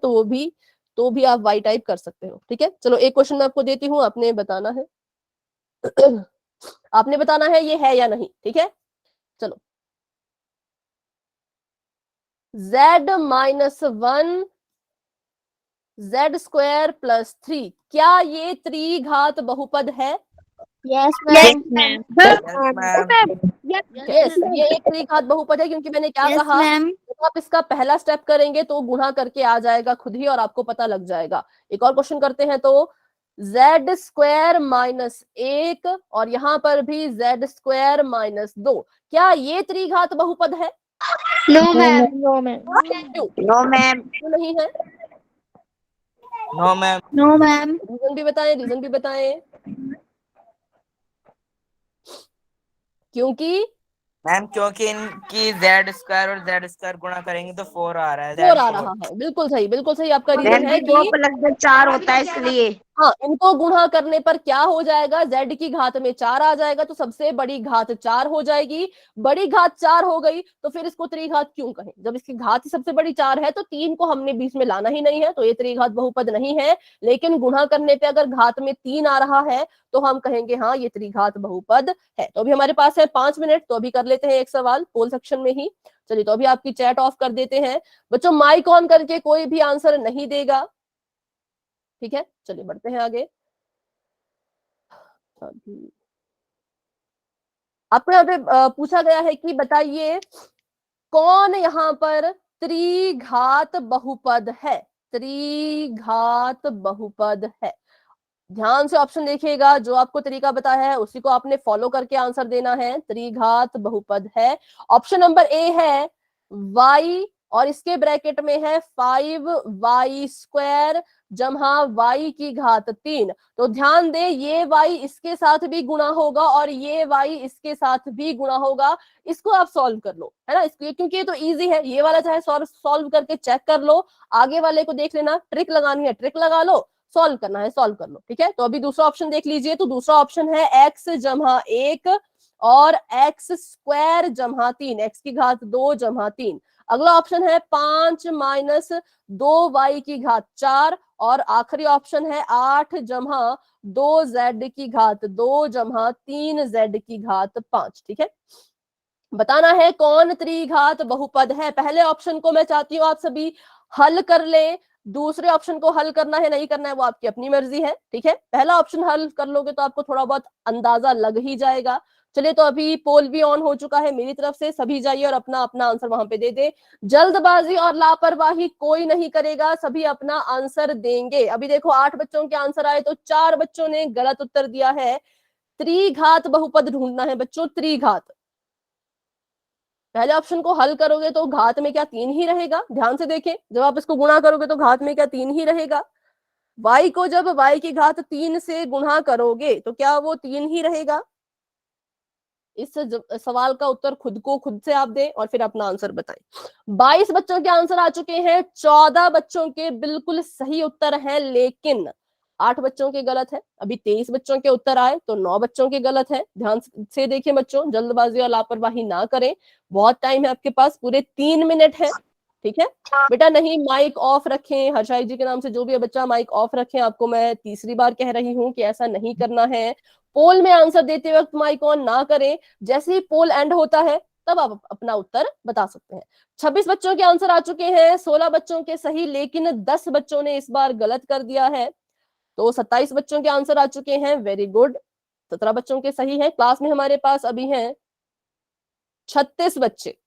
तो भी आप वाई टाइप कर सकते हो। ठीक है, चलो एक क्वेश्चन मैं आपको देती हूँ, आपने बताना है आपने बताना है ये है या नहीं। ठीक है, चलो z-1 z² + 3 क्या ये त्रिघात बहुपद है? Yes Yes, ma'am. यस, ये एक त्रिघात बहुपद है, क्योंकि मैंने क्या यस कहा, मैम। जब आप इसका पहला स्टेप करेंगे तो गुणा करके आ जाएगा खुद ही और आपको पता लग जाएगा। एक और क्वेश्चन करते हैं, तो z² - 1 और यहाँ पर भी z² - 2 क्या ये त्रिघात बहुपद है? No ma'am. No ma'am. क्यों नो मैम। क्यों नहीं है? No ma'am. No ma'am. Reason भी बताएं, रीजन भी बताएं। क्योंकि मैम क्योंकि इनकी z² और z² गुणा करेंगे तो 4 आ रहा है। 4 आ रहा है। बिल्कुल सही, बिल्कुल सही आपका रीजन मैम है जी 2 कि + 4 होता है इसलिए। हाँ, इनको गुणा करने पर क्या हो जाएगा, z की घात में 4 आ जाएगा, तो सबसे बड़ी घात 4 हो जाएगी। बड़ी घात 4 हो गई तो फिर इसको त्रिघात क्यों कहें? जब इसकी घात ही सबसे बड़ी 4 है तो 3 को हमने बीच में लाना ही नहीं है, तो ये त्रिघात बहुपद नहीं है। लेकिन गुणा करने पे अगर घात में 3 आ रहा है तो हम कहेंगे हाँ ये त्रिघात बहुपद है। तो अभी हमारे पास है 5 मिनट, तो अभी कर लेते हैं एक सवाल पोल सेक्शन में ही। चलिए, तो अभी आपकी चैट ऑफ कर देते हैं बच्चों, माइक ऑन करके कोई भी आंसर नहीं देगा। ठीक है, चलिए बढ़ते हैं आगे। आपको यहाँ पे पूछा गया है कि बताइए कौन यहाँ पर त्रिघात बहुपद है? त्रिघात बहुपद है। ध्यान से ऑप्शन देखिएगा, जो आपको तरीका बताया है उसी को आपने फॉलो करके आंसर देना है। त्रिघात बहुपद है। ऑप्शन नंबर ए है y और इसके ब्रैकेट में है 5y² जमा y की घात 3। तो ध्यान दे, ये y इसके साथ भी गुणा होगा और ये y इसके साथ भी गुणा होगा। इसको आप सॉल्व कर लो, है ना, इसको, क्योंकि ये तो इजी है। ये वाला चाहे सॉल्व करके चेक कर लो, आगे वाले को देख लेना। ट्रिक लगानी है ट्रिक लगा लो, सॉल्व करना है सॉल्व कर लो। ठीक है, तो अभी दूसरा ऑप्शन देख लीजिए। तो दूसरा ऑप्शन है x जमा 1 और x² जमा 3, x की घात 2 जमा 3। अगला ऑप्शन है 5 - 2y की घात 4 और आखिरी ऑप्शन है 8 जमा 2z की घात 2 जमा 3z की घात 5। ठीक है, बताना है कौन त्रिघात बहुपद है। पहले ऑप्शन को मैं चाहती हूँ आप सभी हल कर लें, दूसरे ऑप्शन को हल करना है नहीं करना है वो आपकी अपनी मर्जी है। ठीक है, पहला ऑप्शन हल कर लोगे तो आपको थोड़ा बहुत अंदाजा लग ही जाएगा। चलिए, तो अभी पोल भी ऑन हो चुका है मेरी तरफ से, सभी जाइए और अपना अपना आंसर वहां पे दे दे। जल्दबाजी और लापरवाही कोई नहीं करेगा, सभी अपना आंसर देंगे। अभी देखो 8 बच्चों के आंसर आए तो 4 बच्चों ने गलत उत्तर दिया है। त्रिघात बहुपद ढूंढना है बच्चों, त्रिघात। पहले ऑप्शन को हल करोगे तो घात में क्या 3 ही रहेगा? ध्यान से देखें, जब आप इसको गुणा करोगे तो घात में क्या 3 ही रहेगा? y को जब y की घात 3 से गुणा करोगे तो क्या वो 3 ही रहेगा? इस सवाल का उत्तर खुद से आप दें और फिर अपना आंसर बताएं। 22 बच्चों के आंसर आ चुके हैं, 14 बच्चों के बिल्कुल सही उत्तर हैं, लेकिन 8 बच्चों के गलत है। अभी 23 बच्चों के उत्तर आए तो 9 बच्चों के गलत है। ध्यान से देखिए बच्चों, जल्दबाजी और लापरवाही ना करें, बहुत टाइम है आपके पास, पूरे 3 मिनट है। ठीक है बेटा, नहीं माइक ऑफ रखें। हर्षाई जी के नाम से जो भी है बच्चा माइक ऑफ रखें। आपको मैं तीसरी बार कह रही हूँ कि ऐसा नहीं करना है। पोल में आंसर देते वक्त माइक ऑन ना करें, जैसे ही पोल एंड होता है तब आप अपना उत्तर बता सकते हैं। 26 बच्चों के आंसर आ चुके हैं, 16 बच्चों के सही, लेकिन 10 बच्चों ने इस बार गलत कर दिया है। तो 27 बच्चों के आंसर आ चुके हैं, वेरी गुड। 17 बच्चों के सही है। क्लास में हमारे पास अभी हैं 36 बच्चे,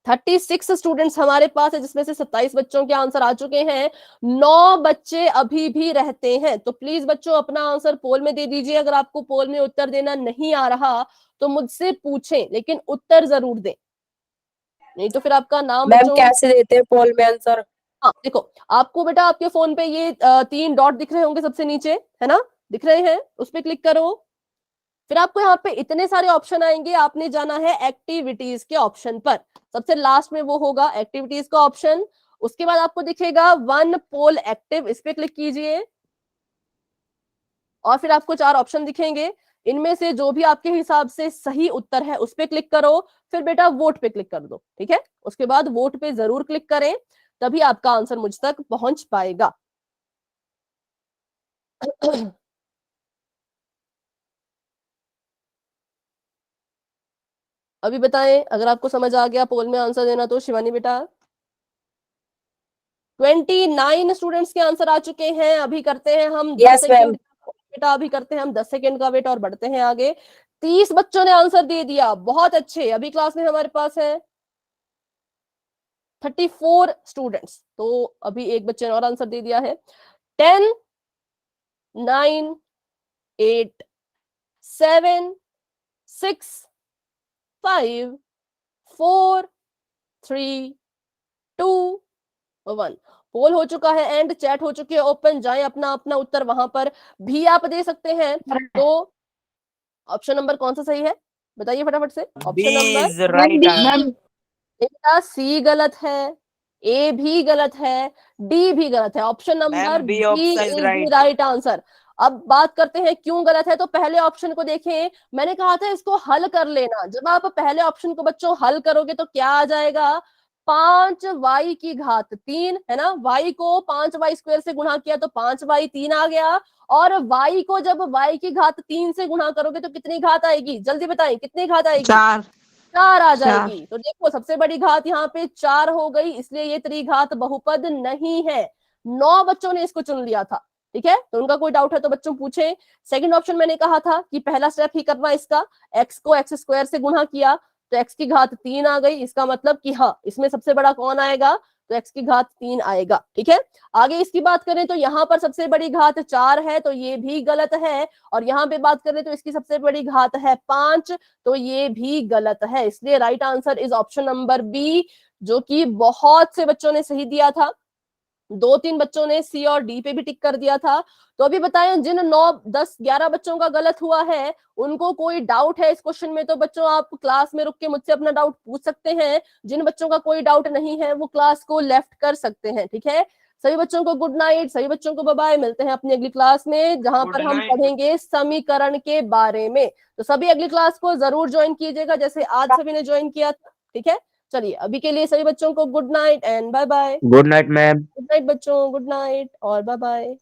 36 स्टूडेंट्स हमारे पास है, जिसमें से 27 बच्चों के आंसर आ चुके हैं। 9 बच्चे अभी भी रहते हैं। तो प्लीज बच्चों अपना आंसर पोल में दे दीजिए। अगर आपको पोल में उत्तर देना नहीं आ रहा तो मुझसे पूछें, लेकिन उत्तर जरूर दें, नहीं तो फिर आपका नाम मैम बच्चों। कैसे देते हैं पोल में आंसर? हाँ देखो, आपको बेटा आपके फोन पे ये 3 डॉट दिख रहे होंगे सबसे नीचे, है ना? दिख रहे हैं, उस पर क्लिक करो। फिर आपको यहाँ पे इतने सारे ऑप्शन आएंगे, आपने जाना है एक्टिविटीज के ऑप्शन पर। सबसे लास्ट में वो होगा एक्टिविटीज का ऑप्शन। उसके बाद आपको दिखेगा वन पोल एक्टिव, इस पे क्लिक कीजिए और फिर आपको 4 ऑप्शन दिखेंगे। इनमें से जो भी आपके हिसाब से सही उत्तर है उस पे क्लिक करो। फिर बेटा वोट पे क्लिक कर दो, ठीक है। उसके बाद वोट पे जरूर क्लिक करें, तभी आपका आंसर मुझ तक पहुंच पाएगा। अभी बताएं अगर आपको समझ आ गया पोल में आंसर देना तो। शिवानी बेटा 29 स्टूडेंट्स के आंसर आ चुके हैं। अभी करते हैं हम 10 सेकेंड बेटा, अभी करते हैं हम 10 सेकेंड का वेट और बढ़ते हैं आगे। 30 बच्चों ने आंसर दे दिया, बहुत अच्छे। अभी क्लास में हमारे पास है 34 स्टूडेंट्स, तो अभी एक बच्चे ने और आंसर दे दिया है। 10 9 8 7 6 5 4 3 2 1 पोल हो चुका है एंड चैट हो चुकी है ओपन। जाएं अपना अपना उत्तर वहां पर भी आप दे सकते हैं। तो ऑप्शन नंबर कौन सा सही है बताइए फटाफट से। B option number is right answer. बेटा सी गलत है, ए भी गलत है, डी भी गलत है। Option number Ma'am, B B option is is the right. Right answer. अब बात करते हैं क्यों गलत है। तो पहले ऑप्शन को देखें, मैंने कहा था इसको हल कर लेना। जब आप पहले ऑप्शन को बच्चों हल करोगे तो क्या आ जाएगा, 5y की घात 3 है ना। y को 5y स्क्वायर से गुणा किया तो 5y 3 आ गया। और y को जब y की घात 3 से गुणा करोगे तो कितनी घात आएगी, जल्दी बताएं कितनी घात आएगी। 4 आ जाएगी। तो देखो सबसे बड़ी घात यहाँ पे 4 हो गई, इसलिए ये त्रिघात बहुपद नहीं है। 9 बच्चों ने इसको चुन लिया था, ठीक है। तो उनका कोई डाउट है तो बच्चों पूछे। सेकंड ऑप्शन मैंने कहा था कि पहला स्टेप ही करना इसका, x को x स्क्वायर से गुणा किया तो x की घात 3 आ गई। इसका मतलब कि हाँ इसमें सबसे बड़ा कौन आएगा, तो x की घात 3 आएगा, ठीक है। आगे इसकी बात करें तो यहाँ पर सबसे बड़ी घात 4 है, तो ये भी गलत है। और यहाँ पे बात करें तो इसकी सबसे बड़ी घात है 5, तो ये भी गलत है। इसलिए right answer is option number B, जो कि बहुत से बच्चों ने सही दिया था। 2-3 बच्चों ने सी और डी पे भी टिक कर दिया था। तो अभी बताएं जिन 9 10 11 बच्चों का गलत हुआ है उनको कोई डाउट है इस क्वेश्चन में, तो बच्चों आप क्लास में रुक के मुझसे अपना डाउट पूछ सकते हैं। जिन बच्चों का कोई डाउट नहीं है वो क्लास को लेफ्ट कर सकते हैं, ठीक है। सभी बच्चों को गुड नाइट, सभी बच्चों को बाय बाय। मिलते हैं अपनी अगली क्लास में जहां पर हम पढ़ेंगे समीकरण के बारे में। तो सभी अगली क्लास को जरूर ज्वाइन कीजिएगा जैसे आज सभी ने ज्वाइन किया था, ठीक है। चलिए अभी के लिए सभी बच्चों को good night and bye bye. Good night ma'am. Good night बच्चों, गुड नाइट और बाय बाय।